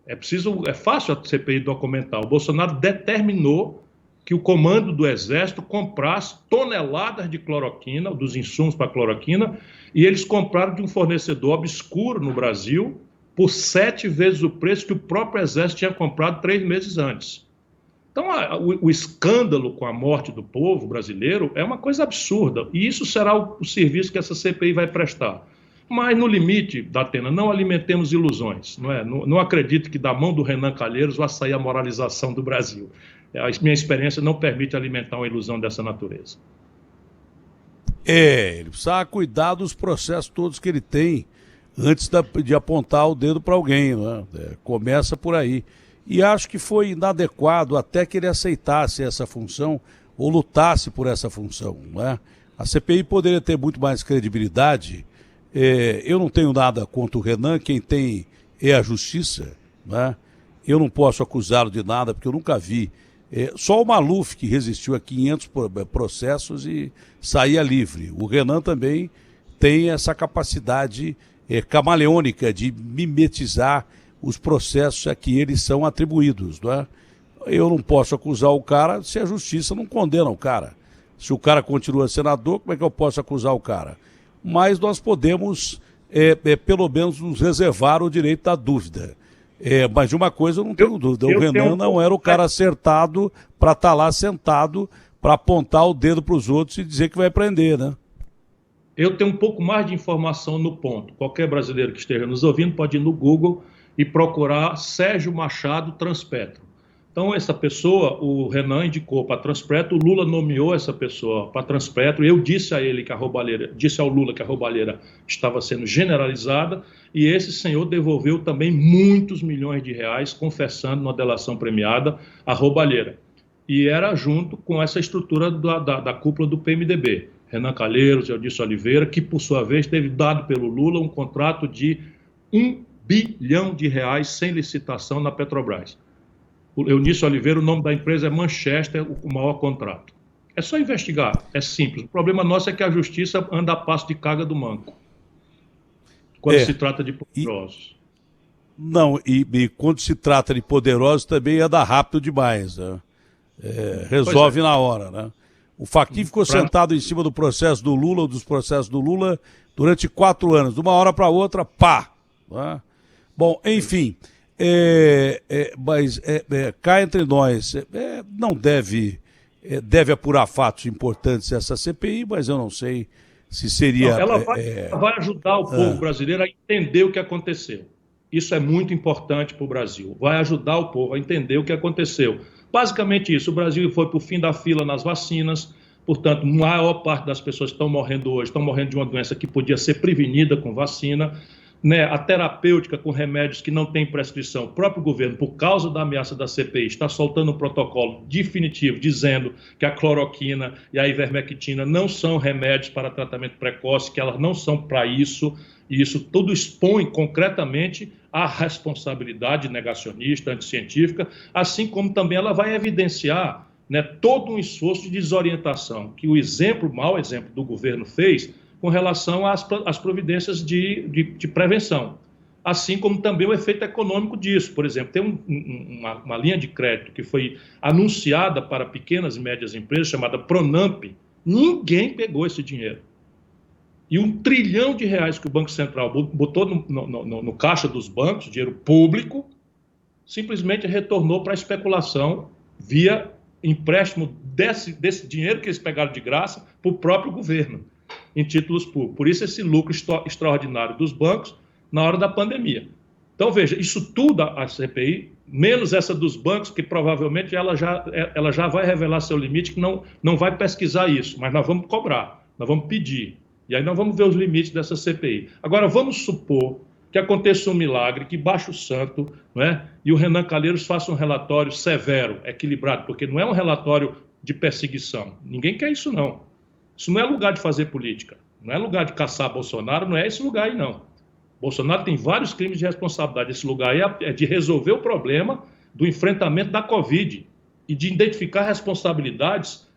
É fácil a CPI documentar. O Bolsonaro determinou que o comando do Exército comprasse toneladas de cloroquina, dos insumos para cloroquina, e eles compraram de um fornecedor obscuro no Brasil por 7 vezes o preço que o próprio Exército tinha comprado 3 meses antes. Então, o escândalo com a morte do povo brasileiro é uma coisa absurda, e isso será o serviço que essa CPI vai prestar. Mas, no limite, Datena, não alimentemos ilusões. Não acredito que da mão do Renan Calheiros vai sair a moralização do Brasil. A minha experiência não permite alimentar uma ilusão dessa natureza. Ele precisa cuidar dos processos todos que ele tem antes de apontar o dedo para alguém, né? Começa por aí. E acho que foi inadequado até que ele aceitasse essa função ou lutasse por essa função, né? A CPI poderia ter muito mais credibilidade. Eu não tenho nada contra o Renan, quem tem é a justiça, né? Eu não posso acusá-lo de nada, porque eu nunca vi. Só o Maluf que resistiu a 500 processos e saía livre. O Renan também tem essa capacidade camaleônica de mimetizar os processos a que eles são atribuídos, não é? Eu não posso acusar o cara se a justiça não condena o cara. Se o cara continua senador, como é que eu posso acusar o cara? Mas nós podemos, pelo menos, nos reservar o direito da dúvida. Mas de uma coisa eu não tenho dúvida, o Renan não era o cara acertado para estar lá sentado, para apontar o dedo para os outros e dizer que vai prender, né? Eu tenho um pouco mais de informação no ponto. Qualquer brasileiro que esteja nos ouvindo pode ir no Google e procurar Sérgio Machado Transpetro. Então, essa pessoa, o Renan indicou para Transpetro, o Lula nomeou essa pessoa para Transpetro, eu disse a ele que disse ao Lula que a roubalheira estava sendo generalizada, e esse senhor devolveu também muitos milhões de reais, confessando numa delação premiada a roubalheira. E era junto com essa estrutura da cúpula do PMDB. Renan Calheiros, Eudício Oliveira, que por sua vez teve dado pelo Lula um contrato de R$1 bilhão sem licitação na Petrobras. O Eudício Oliveira, o nome da empresa é Manchester, o maior contrato. É só investigar, é simples. O problema nosso é que a justiça anda a passo de carga do manco, quando se trata de poderosos. E quando se trata de poderosos também anda rápido demais, né? Resolve na hora, né? O Fachin ficou sentado em cima do processo do Lula, dos processos do Lula, durante 4 anos. De uma hora para outra, pá! Né? Bom, enfim... mas cá entre nós, não deve apurar fatos importantes essa CPI, mas eu não sei se seria... Ela vai ajudar o povo brasileiro a entender o que aconteceu. Isso é muito importante para o Brasil. Vai ajudar o povo a entender o que aconteceu. Basicamente isso, o Brasil foi para o fim da fila nas vacinas, portanto, a maior parte das pessoas que estão morrendo hoje estão morrendo de uma doença que podia ser prevenida com vacina. né, a terapêutica com remédios que não têm prescrição. O próprio governo, por causa da ameaça da CPI, está soltando um protocolo definitivo dizendo que a cloroquina e a ivermectina não são remédios para tratamento precoce, que elas não são para isso, e isso tudo expõe concretamente a responsabilidade negacionista, anticientífica, assim como também ela vai evidenciar, né, todo um esforço de desorientação que o mau exemplo do governo fez com relação às providências de prevenção, assim como também o efeito econômico disso. Por exemplo, tem uma linha de crédito que foi anunciada para pequenas e médias empresas, chamada Pronamp. Ninguém pegou esse dinheiro. E R$ 1 trilhão que o Banco Central botou no caixa dos bancos, dinheiro público, simplesmente retornou para a especulação via empréstimo desse dinheiro que eles pegaram de graça para o próprio governo, em títulos públicos. Por isso esse lucro extraordinário dos bancos na hora da pandemia. Então, veja, isso tudo a CPI, menos essa dos bancos, que provavelmente ela já vai revelar seu limite, que não vai pesquisar isso, mas nós vamos cobrar, nós vamos pedir. E aí nós vamos ver os limites dessa CPI. Agora, vamos supor que aconteça um milagre, que baixe o santo, não é? E o Renan Calheiros faça um relatório severo, equilibrado, porque não é um relatório de perseguição. Ninguém quer isso, não. Isso não é lugar de fazer política, não é lugar de caçar Bolsonaro, não é esse lugar aí, não. Bolsonaro tem vários crimes de responsabilidade. Esse lugar aí é de resolver o problema do enfrentamento da Covid e de identificar responsabilidades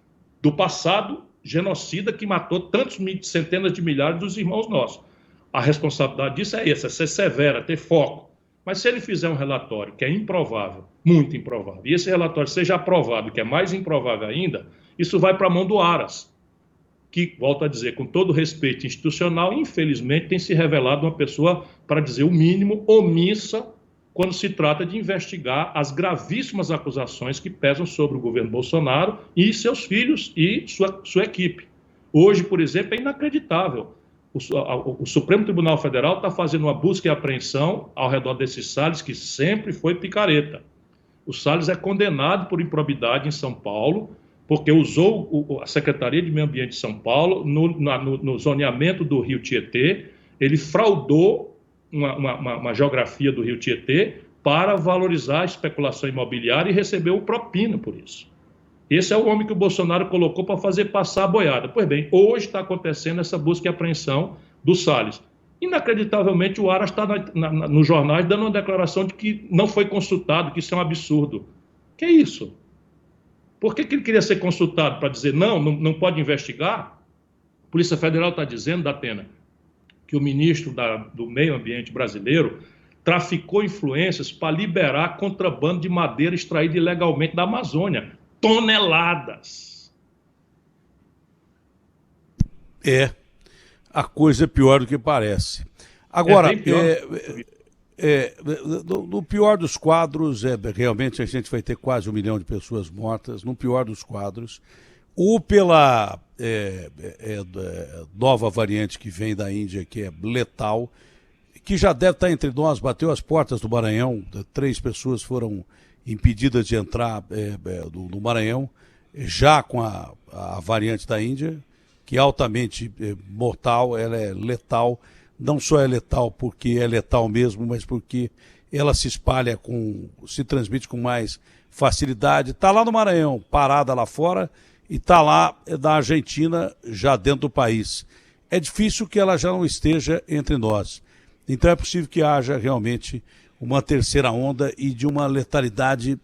do passado genocida que matou tantos centenas de milhares dos irmãos nossos. A responsabilidade disso é essa, é ser severa, ter foco. Mas se ele fizer um relatório que é improvável, muito improvável, e esse relatório seja aprovado, que é mais improvável ainda, isso vai para a mão do Aras, que, volto a dizer, com todo respeito institucional, infelizmente tem se revelado uma pessoa, para dizer o mínimo, omissa quando se trata de investigar as gravíssimas acusações que pesam sobre o governo Bolsonaro e seus filhos e sua equipe. Hoje, por exemplo, é inacreditável. O Supremo Tribunal Federal está fazendo uma busca e apreensão ao redor desse Salles, que sempre foi picareta. O Salles é condenado por improbidade em São Paulo, porque usou a Secretaria de Meio Ambiente de São Paulo no zoneamento do Rio Tietê. Ele fraudou uma geografia do Rio Tietê para valorizar a especulação imobiliária e recebeu propina por isso. Esse é o homem que o Bolsonaro colocou para fazer passar a boiada. Pois bem, hoje está acontecendo essa busca e apreensão do Salles. Inacreditavelmente, o Aras está nos jornais dando uma declaração de que não foi consultado, que isso é um absurdo. Que é isso? Por que ele queria ser consultado? Para dizer não pode investigar? A Polícia Federal está dizendo, Datena, que o ministro do Meio Ambiente brasileiro traficou influências para liberar contrabando de madeira extraída ilegalmente da Amazônia. Toneladas. A coisa é pior do que parece. Agora, no pior dos quadros, realmente a gente vai ter quase 1 milhão de pessoas mortas. No pior dos quadros, ou pela nova variante que vem da Índia, que é letal, que já deve estar entre nós, bateu as portas do Maranhão. 3 pessoas foram impedidas de entrar no Maranhão, já com a variante da Índia, que é altamente mortal, ela é letal. Não só é letal porque é letal mesmo, mas porque ela se transmite com mais facilidade. Está lá no Maranhão, parada lá fora, e está lá na Argentina, já dentro do país. É difícil que ela já não esteja entre nós. Então é possível que haja realmente uma terceira onda e de uma letalidade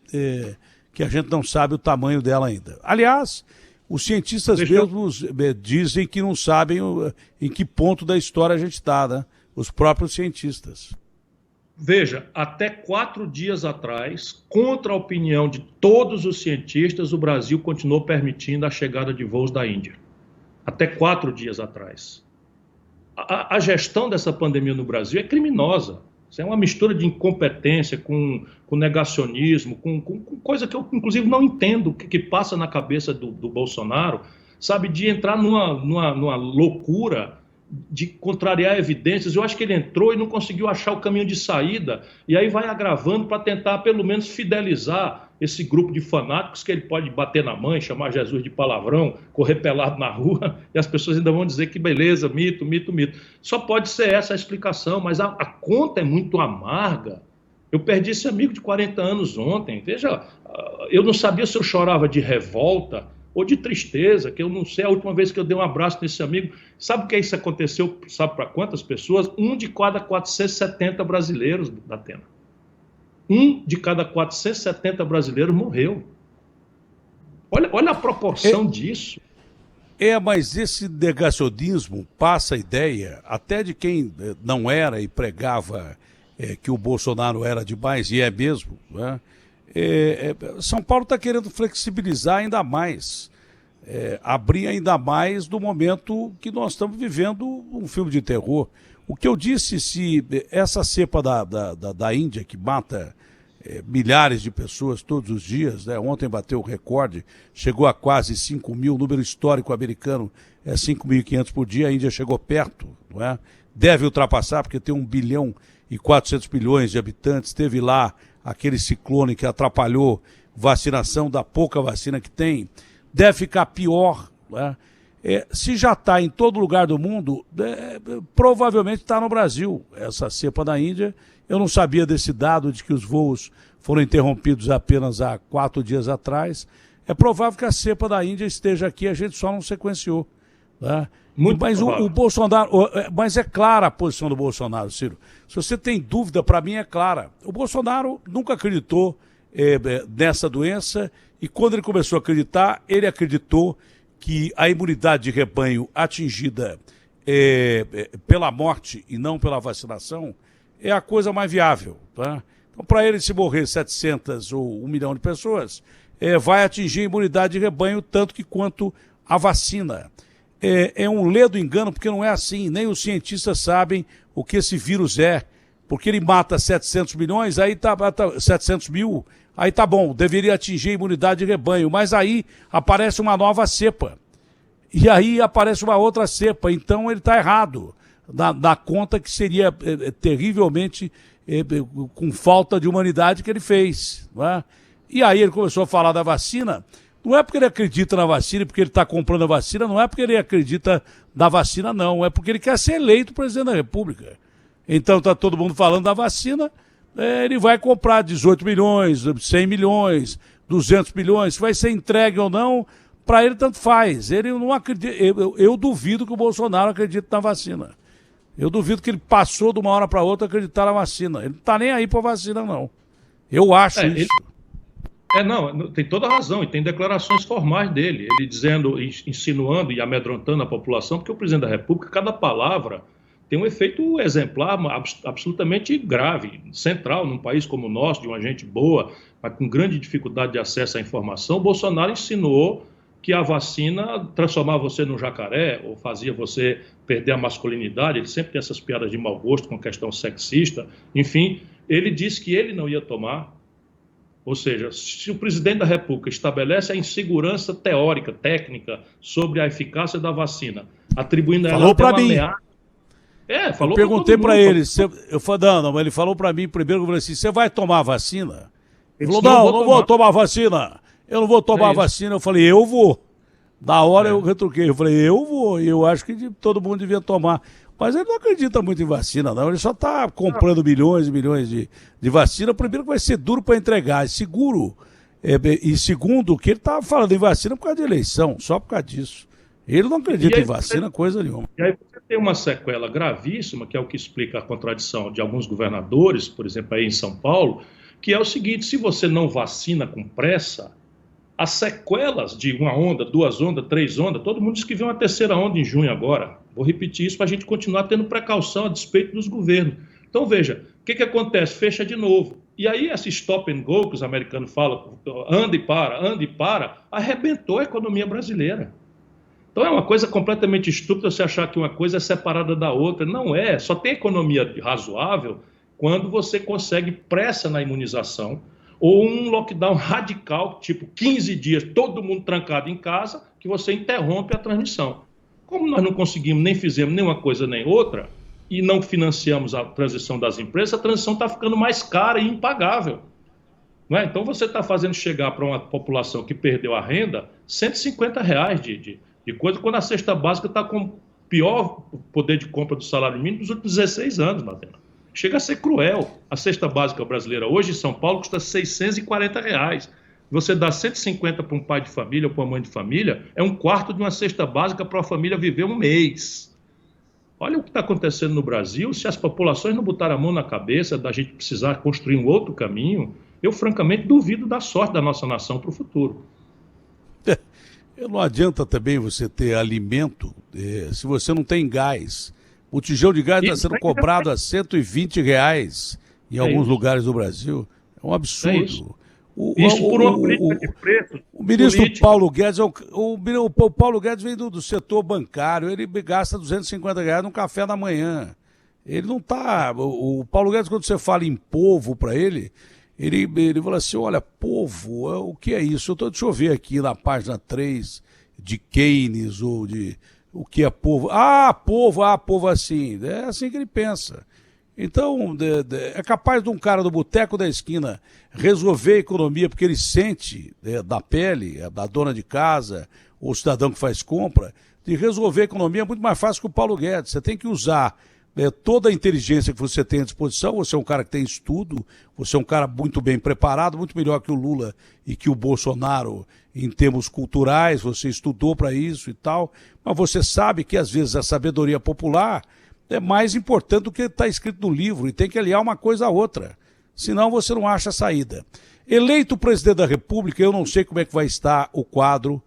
que a gente não sabe o tamanho dela ainda. Aliás, os cientistas mesmos dizem que não sabem em que ponto da história a gente está, né? Os próprios cientistas. Veja, até 4 dias atrás, contra a opinião de todos os cientistas, o Brasil continuou permitindo a chegada de voos da Índia. Até 4 dias atrás. A gestão dessa pandemia no Brasil é criminosa. Isso é uma mistura de incompetência com negacionismo, com coisa que eu, inclusive, não entendo que passa na cabeça do Bolsonaro, sabe, de entrar numa loucura de contrariar evidências. Eu acho que ele entrou e não conseguiu achar o caminho de saída, e aí vai agravando para tentar, pelo menos, fidelizar esse grupo de fanáticos que ele pode bater na mãe, chamar Jesus de palavrão, correr pelado na rua, e as pessoas ainda vão dizer que beleza, mito, mito, mito. Só pode ser essa a explicação, mas a conta é muito amarga. Eu perdi esse amigo de 40 anos ontem. Veja, eu não sabia se eu chorava de revolta ou de tristeza, que eu não sei a última vez que eu dei um abraço nesse amigo. Sabe o que isso aconteceu? Sabe para quantas pessoas? 1 de cada 470 brasileiros da Atena. 1 de cada 470 brasileiros morreu. Olha a proporção disso. Mas esse negacionismo passa a ideia, até de quem não era e pregava que o Bolsonaro era demais, e é mesmo, né? São Paulo está querendo flexibilizar ainda mais, abrir ainda mais no momento que nós estamos vivendo um filme de terror. O que eu disse, se essa cepa da Índia que mata milhares de pessoas todos os dias, né? Ontem bateu o recorde, chegou a quase 5 mil, o número histórico americano é 5.500 por dia, a Índia chegou perto, não é? Deve ultrapassar, porque tem 1 bilhão e 400 milhões de habitantes, teve lá aquele ciclone que atrapalhou vacinação, da pouca vacina que tem, deve ficar pior, né? Se já está em todo lugar do mundo, provavelmente está no Brasil, essa cepa da Índia. Eu não sabia desse dado de que os voos foram interrompidos apenas há 4 dias atrás. É provável que a cepa da Índia esteja aqui, a gente só não sequenciou, né? Mas o Bolsonaro, mas é clara a posição do Bolsonaro, Ciro. Se você tem dúvida, para mim é clara. O Bolsonaro nunca acreditou nessa doença, e quando ele começou a acreditar, ele acreditou que a imunidade de rebanho atingida pela morte e não pela vacinação é a coisa mais viável, tá? Então, para ele, se morrer 700 ou 1 milhão de pessoas, vai atingir a imunidade de rebanho tanto que quanto a vacina. É um ledo engano, porque não é assim, nem os cientistas sabem o que esse vírus é, porque ele mata 700 milhões, aí 700 mil, aí tá bom, deveria atingir a imunidade de rebanho, mas aí aparece uma nova cepa, e aí aparece uma outra cepa, então ele está errado, na conta que seria terrivelmente com falta de humanidade que ele fez, não é? E aí ele começou a falar da vacina. Não é porque ele acredita na vacina, porque ele está comprando a vacina, não é porque ele acredita na vacina, não. É porque ele quer ser eleito presidente da República. Então está todo mundo falando da vacina, ele vai comprar 18 milhões, 100 milhões, 200 milhões, se vai ser entregue ou não, para ele tanto faz. Ele não acredita. Eu duvido que o Bolsonaro acredite na vacina. Eu duvido que ele passou de uma hora para outra a acreditar na vacina. Ele não está nem aí para a vacina, não. Eu acho isso. Não, tem toda a razão, e tem declarações formais dele, ele dizendo, insinuando e amedrontando a população, porque o presidente da República, cada palavra tem um efeito exemplar, absolutamente grave, central, num país como o nosso, de uma gente boa, mas com grande dificuldade de acesso à informação. O Bolsonaro insinuou que a vacina transformava você num jacaré, ou fazia você perder a masculinidade. Ele sempre tem essas piadas de mau gosto com questão sexista, enfim, ele disse que ele não ia tomar. Ou seja, se o presidente da República estabelece a insegurança teórica, técnica, sobre a eficácia da vacina, atribuindo a ela uma ameaça... falou. Eu perguntei para ele, eu falei, não, mas ele falou para mim primeiro, eu falei assim, você vai tomar a vacina? Ele falou, não vou tomar a vacina, eu não vou tomar a vacina. Eu falei, eu vou. Na hora eu retruquei, eu falei, eu vou, e eu acho que todo mundo devia tomar. Mas ele não acredita muito em vacina, não. Ele só está comprando milhões e milhões de vacina. Primeiro que vai ser duro para entregar, seguro. E segundo, que ele está falando em vacina por causa de eleição, só por causa disso. Ele não acredita em vacina, coisa nenhuma. E aí você tem uma sequela gravíssima, que é o que explica a contradição de alguns governadores, por exemplo, aí em São Paulo, que é o seguinte: se você não vacina com pressa, as sequelas de 1 onda, 2 ondas, 3 ondas, todo mundo diz que vem uma 3ª onda em junho agora. Vou repetir isso para a gente continuar tendo precaução a despeito dos governos. Então, veja, o que acontece? Fecha de novo. E aí, esse stop and go que os americanos falam, anda e para, arrebentou a economia brasileira. Então, é uma coisa completamente estúpida você achar que uma coisa é separada da outra. Não é. Só tem economia razoável quando você consegue pressa na imunização, ou um lockdown radical, tipo 15 dias, todo mundo trancado em casa, que você interrompe a transmissão. Como nós não conseguimos, nem fizemos nenhuma coisa nem outra, e não financiamos a transição das empresas, a transição está ficando mais cara e impagável. Não é? Então você está fazendo chegar para uma população que perdeu a renda R$ 150 de coisa, quando a cesta básica está com o pior poder de compra do salário mínimo dos últimos 16 anos, Madena. Chega a ser cruel. A cesta básica brasileira hoje em São Paulo custa R$ 640. Você dá 150 para um pai de família ou para uma mãe de família, é um quarto de uma cesta básica para uma família viver um mês. Olha o que está acontecendo no Brasil. Se as populações não botarem a mão na cabeça da gente precisar construir um outro caminho, eu francamente duvido da sorte da nossa nação para o futuro. Não adianta também você ter alimento se você não tem gás. O tijolo de gás está sendo cobrado a R$ 120 em alguns lugares do Brasil. É um absurdo. Isso por uma política de preço. O ministro Paulo Guedes, o Paulo Guedes vem do setor bancário, ele gasta R$ 250 num café da manhã. Ele não está. O Paulo Guedes, quando você fala em povo para ele fala assim: olha, povo, o que é isso? Deixa eu ver aqui na página 3 de Keynes, ou de o que é povo. Povo assim. É assim que ele pensa. Então, é capaz de um cara do boteco da esquina resolver a economia porque ele sente da pele, da dona de casa, ou o cidadão que faz compra, de resolver a economia é muito mais fácil que o Paulo Guedes. Você tem que usar toda a inteligência que você tem à disposição. Você é um cara que tem estudo, você é um cara muito bem preparado, muito melhor que o Lula e que o Bolsonaro em termos culturais, você estudou para isso e tal, mas você sabe que às vezes a sabedoria popular é mais importante do que está escrito no livro e tem que aliar uma coisa à outra, senão você não acha saída. Eleito presidente da República, eu não sei como é que vai estar o quadro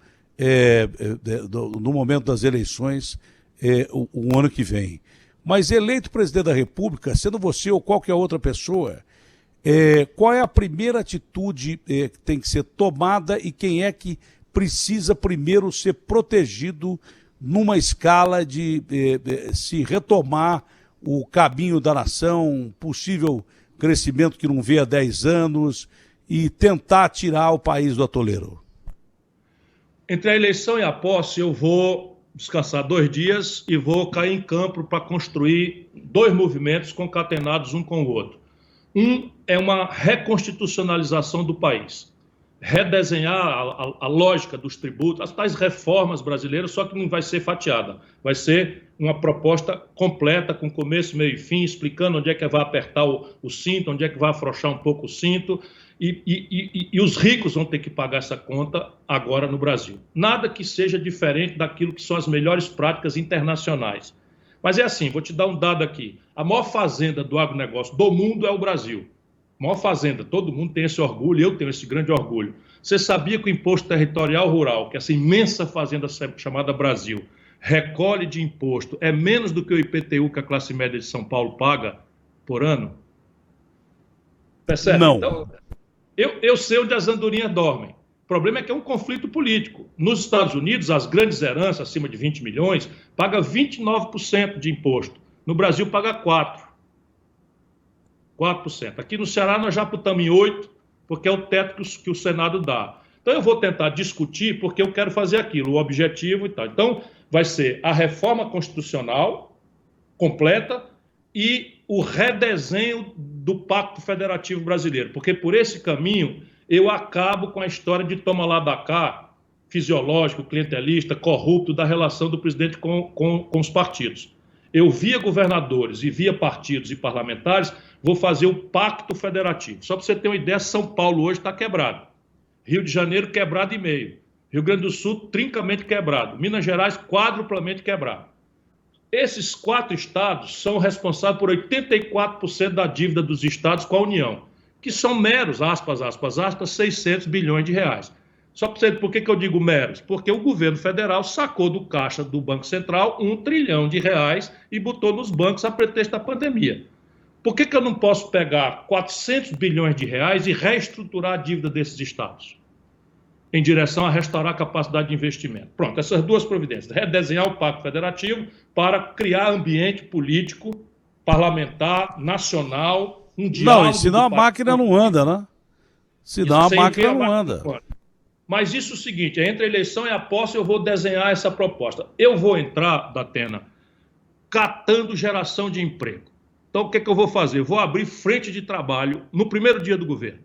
no momento das eleições o ano que vem. Mas eleito presidente da República, sendo você ou qualquer outra pessoa, qual é a primeira atitude que tem que ser tomada e quem é que precisa primeiro ser protegido numa escala de se retomar o caminho da nação, possível crescimento que não vê há 10 anos e tentar tirar o país do atoleiro? Entre a eleição e a posse, eu vou descansar 2 dias e vou cair em campo para construir 2 movimentos concatenados um com o outro. Um é uma reconstitucionalização do país, redesenhar a lógica dos tributos, as tais reformas brasileiras, só que não vai ser fatiada, vai ser uma proposta completa, com começo, meio e fim, explicando onde é que vai apertar o cinto, onde é que vai afrouxar um pouco o cinto, e os ricos vão ter que pagar essa conta agora no Brasil. Nada que seja diferente daquilo que são as melhores práticas internacionais. Mas é assim, vou te dar um dado aqui. A maior fazenda do agronegócio do mundo é o Brasil. A maior fazenda, todo mundo tem esse orgulho, eu tenho esse grande orgulho. Você sabia que o Imposto Territorial Rural, que essa imensa fazenda chamada Brasil, recolhe de imposto, é menos do que o IPTU que a classe média de São Paulo paga por ano? Percebe? Não. Então, eu sei onde as andorinhas dormem. O problema é que é um conflito político. Nos Estados Unidos, as grandes heranças, acima de 20 milhões, pagam 29% de imposto. No Brasil, paga 4%. Aqui no Ceará, nós já botamos em 8%, porque é o teto que o Senado dá. Então, eu vou tentar discutir, porque eu quero fazer aquilo, o objetivo e tal. Então, vai ser a reforma constitucional completa e o redesenho do Pacto Federativo Brasileiro, porque por esse caminho eu acabo com a história de toma lá da cá, fisiológico, clientelista, corrupto da relação do presidente com os partidos. Eu via governadores e via partidos e parlamentares, vou fazer o Pacto Federativo. Só para você ter uma ideia, São Paulo hoje está quebrado. Rio de Janeiro quebrado e meio. Rio Grande do Sul trincamente quebrado. Minas Gerais quádruplamente quebrado. Esses 4 estados são responsáveis por 84% da dívida dos estados com a União, que são meros, aspas, 600 bilhões de reais. Só para você ver por que eu digo meros? Porque o governo federal sacou do caixa do Banco Central 1 trilhão de reais e botou nos bancos a pretexto da pandemia. Por que eu não posso pegar 400 bilhões de reais e reestruturar a dívida desses estados? Em direção a restaurar a capacidade de investimento. Pronto, essas 2 providências. Redesenhar o Pacto Federativo para criar ambiente político, parlamentar, nacional, um diálogo... Não, e senão a máquina não anda, né? Senão a máquina não anda. Mas isso é o seguinte, entre a eleição e a posse eu vou desenhar essa proposta. Eu vou entrar, Datena, catando geração de emprego. Então o que eu vou fazer? Eu vou abrir frente de trabalho no primeiro dia do governo.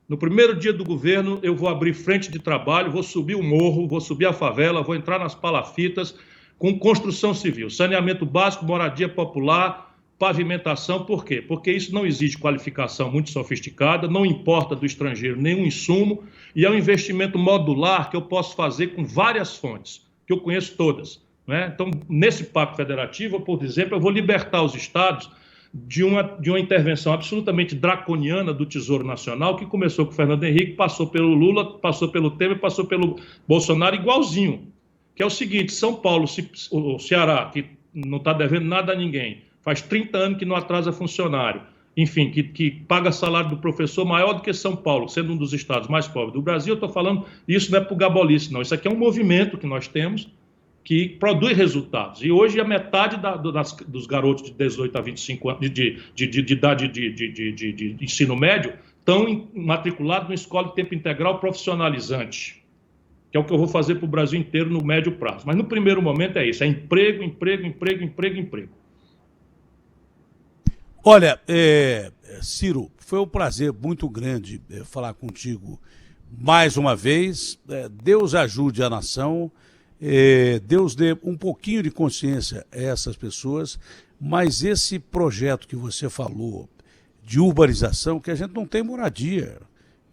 No primeiro dia do governo, eu vou abrir frente de trabalho, vou subir o morro, vou subir a favela, vou entrar nas palafitas com construção civil, saneamento básico, moradia popular, pavimentação. Por quê? Porque isso não exige qualificação muito sofisticada, não importa do estrangeiro nenhum insumo, e é um investimento modular que eu posso fazer com várias fontes, que eu conheço todas, né? Então, nesse Pacto Federativo, por exemplo, eu vou libertar os estados de uma intervenção absolutamente draconiana do Tesouro Nacional, que começou com o Fernando Henrique, passou pelo Lula, passou pelo Temer, passou pelo Bolsonaro, igualzinho. Que é o seguinte: São Paulo, o Ceará, que não está devendo nada a ninguém, faz 30 anos que não atrasa funcionário, enfim, que paga salário do professor maior do que São Paulo, sendo um dos estados mais pobres do Brasil. Eu estou falando, isso não é por gabolice, não. Isso aqui é um movimento que nós temos, que produz resultados. E hoje a metade dos garotos de 18 a 25 anos de idade de ensino médio estão matriculados numa escola de tempo integral profissionalizante, que é o que eu vou fazer para o Brasil inteiro no médio prazo. Mas no primeiro momento é isso, é emprego, emprego, emprego, emprego, emprego. Olha, Ciro, foi um prazer muito grande falar contigo mais uma vez. Deus ajude a nação. Deus dê um pouquinho de consciência a essas pessoas, mas esse projeto que você falou de urbanização, que a gente não tem moradia,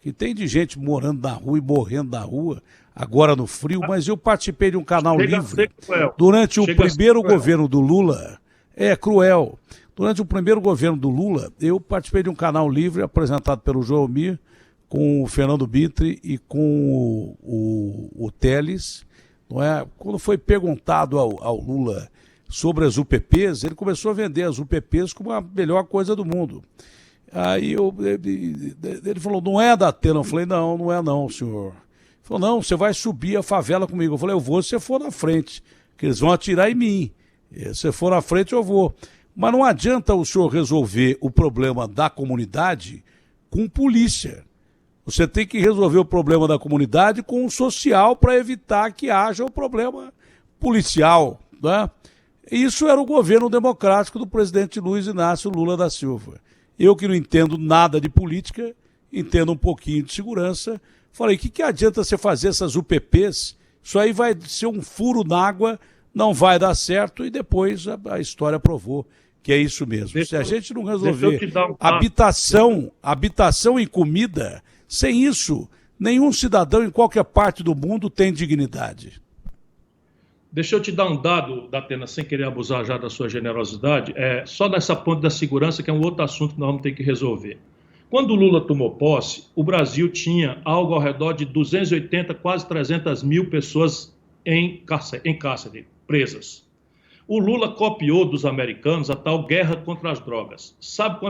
que tem de gente morando na rua e morrendo na rua, agora no frio, mas eu participei de um canal livre durante o primeiro governo do Lula. É cruel. Durante o primeiro governo do Lula, eu participei de um canal livre apresentado pelo João Mir, com o Fernando Bittre e com o Teles. Não é? Quando foi perguntado ao Lula sobre as UPPs, ele começou a vender as UPPs como a melhor coisa do mundo. Aí ele falou: não é da Atena. Eu falei: não é não, senhor. Ele falou: não, você vai subir a favela comigo. Eu falei: eu vou se você for na frente, que eles vão atirar em mim. Se você for na frente, eu vou. Mas não adianta o senhor resolver o problema da comunidade com polícia. Você tem que resolver o problema da comunidade com o social para evitar que haja o problema policial, né? Isso era o governo democrático do presidente Luiz Inácio Lula da Silva. Eu, que não entendo nada de política, entendo um pouquinho de segurança, falei: que adianta você fazer essas UPPs? Isso aí vai ser um furo na água, não vai dar certo, e depois a história provou que é isso mesmo. Se a gente não resolver habitação e comida, sem isso, nenhum cidadão em qualquer parte do mundo tem dignidade. Deixa eu te dar um dado, Datena, sem querer abusar já da sua generosidade, só nessa ponta da segurança, que é um outro assunto que nós vamos ter que resolver. Quando o Lula tomou posse, o Brasil tinha algo ao redor de 280, quase 300 mil pessoas em cárcere, presas. O Lula copiou dos americanos a tal guerra contra as drogas. Sabe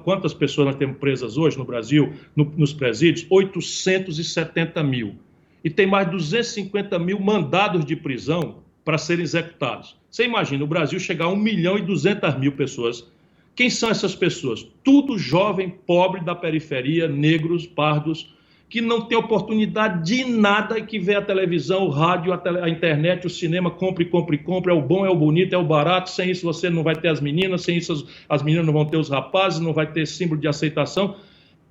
quantas pessoas nós temos presas hoje no Brasil, nos presídios? 870 mil. E tem mais 250 mil mandados de prisão para serem executados. Você imagina o Brasil chegar a 1.200.000 pessoas. Quem são essas pessoas? Tudo jovem, pobre da periferia, negros, pardos, que não tem oportunidade de nada e que vê a televisão, o rádio, a internet, o cinema, compre, é o bom, é o bonito, é o barato. Sem isso você não vai ter as meninas, sem isso as meninas não vão ter os rapazes, não vai ter símbolo de aceitação.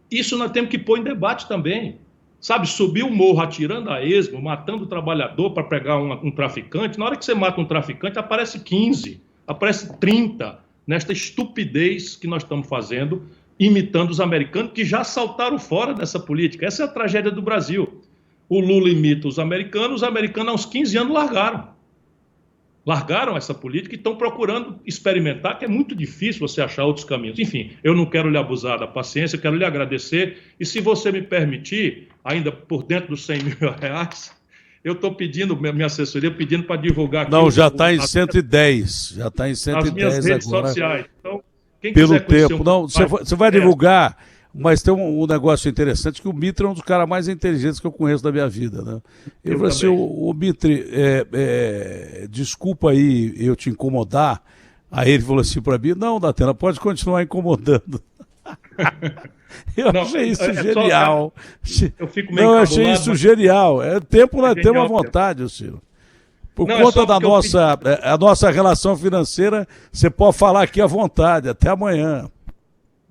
Isso nós temos que pôr em debate também. Sabe, subir o morro atirando a esmo, matando o trabalhador para pegar um traficante. Na hora que você mata um traficante, aparece 15, aparece 30, nesta estupidez que nós estamos fazendo, imitando os americanos, que já saltaram fora dessa política. Essa é a tragédia do Brasil. O Lula imita os americanos há uns 15 anos largaram essa política e estão procurando experimentar, que é muito difícil você achar outros caminhos. Enfim, eu não quero lhe abusar da paciência, eu quero lhe agradecer, e se você me permitir, ainda por dentro dos 100 mil reais, eu estou pedindo, minha assessoria, pedindo para divulgar aqui... Não, já está em 110, já está em 110 as minhas redes agora, sociais. Então, quem pelo quiser conhecer tempo. Não, você vai divulgar, mas tem um negócio interessante, que o Mitre é um dos caras mais inteligentes que eu conheço da minha vida, né? Eu falei assim: o Mitre, desculpa aí eu te incomodar. Aí ele falou assim para mim: não, Datena, pode continuar incomodando. Achei isso genial. Eu fico meio encabulado, achei isso genial. Tempo nós temos à vontade, Ciro. Por conta da nossa relação financeira, você pode falar aqui à vontade. Até amanhã.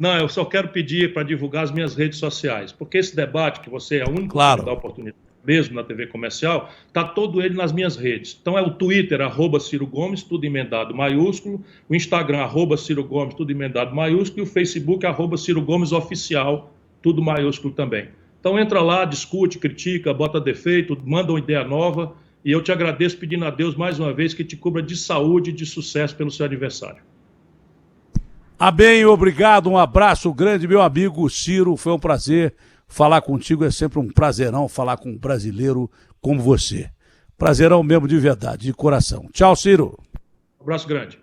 Não, eu só quero pedir para divulgar as minhas redes sociais, porque esse debate, que você é a única Claro. que dá oportunidade mesmo na TV comercial, está todo ele nas minhas redes. Então é o Twitter, @Ciro Gomes, tudo emendado maiúsculo, o Instagram, @Ciro Gomes, tudo emendado maiúsculo, e o Facebook, @Ciro Gomes Oficial, tudo maiúsculo também. Então entra lá, discute, critica, bota defeito, manda uma ideia nova, e eu te agradeço pedindo a Deus mais uma vez que te cubra de saúde e de sucesso pelo seu aniversário. Amém, obrigado, um abraço grande, meu amigo Ciro, foi um prazer falar contigo, é sempre um prazerão falar com um brasileiro como você. Prazerão mesmo de verdade, de coração. Tchau, Ciro. Um abraço grande.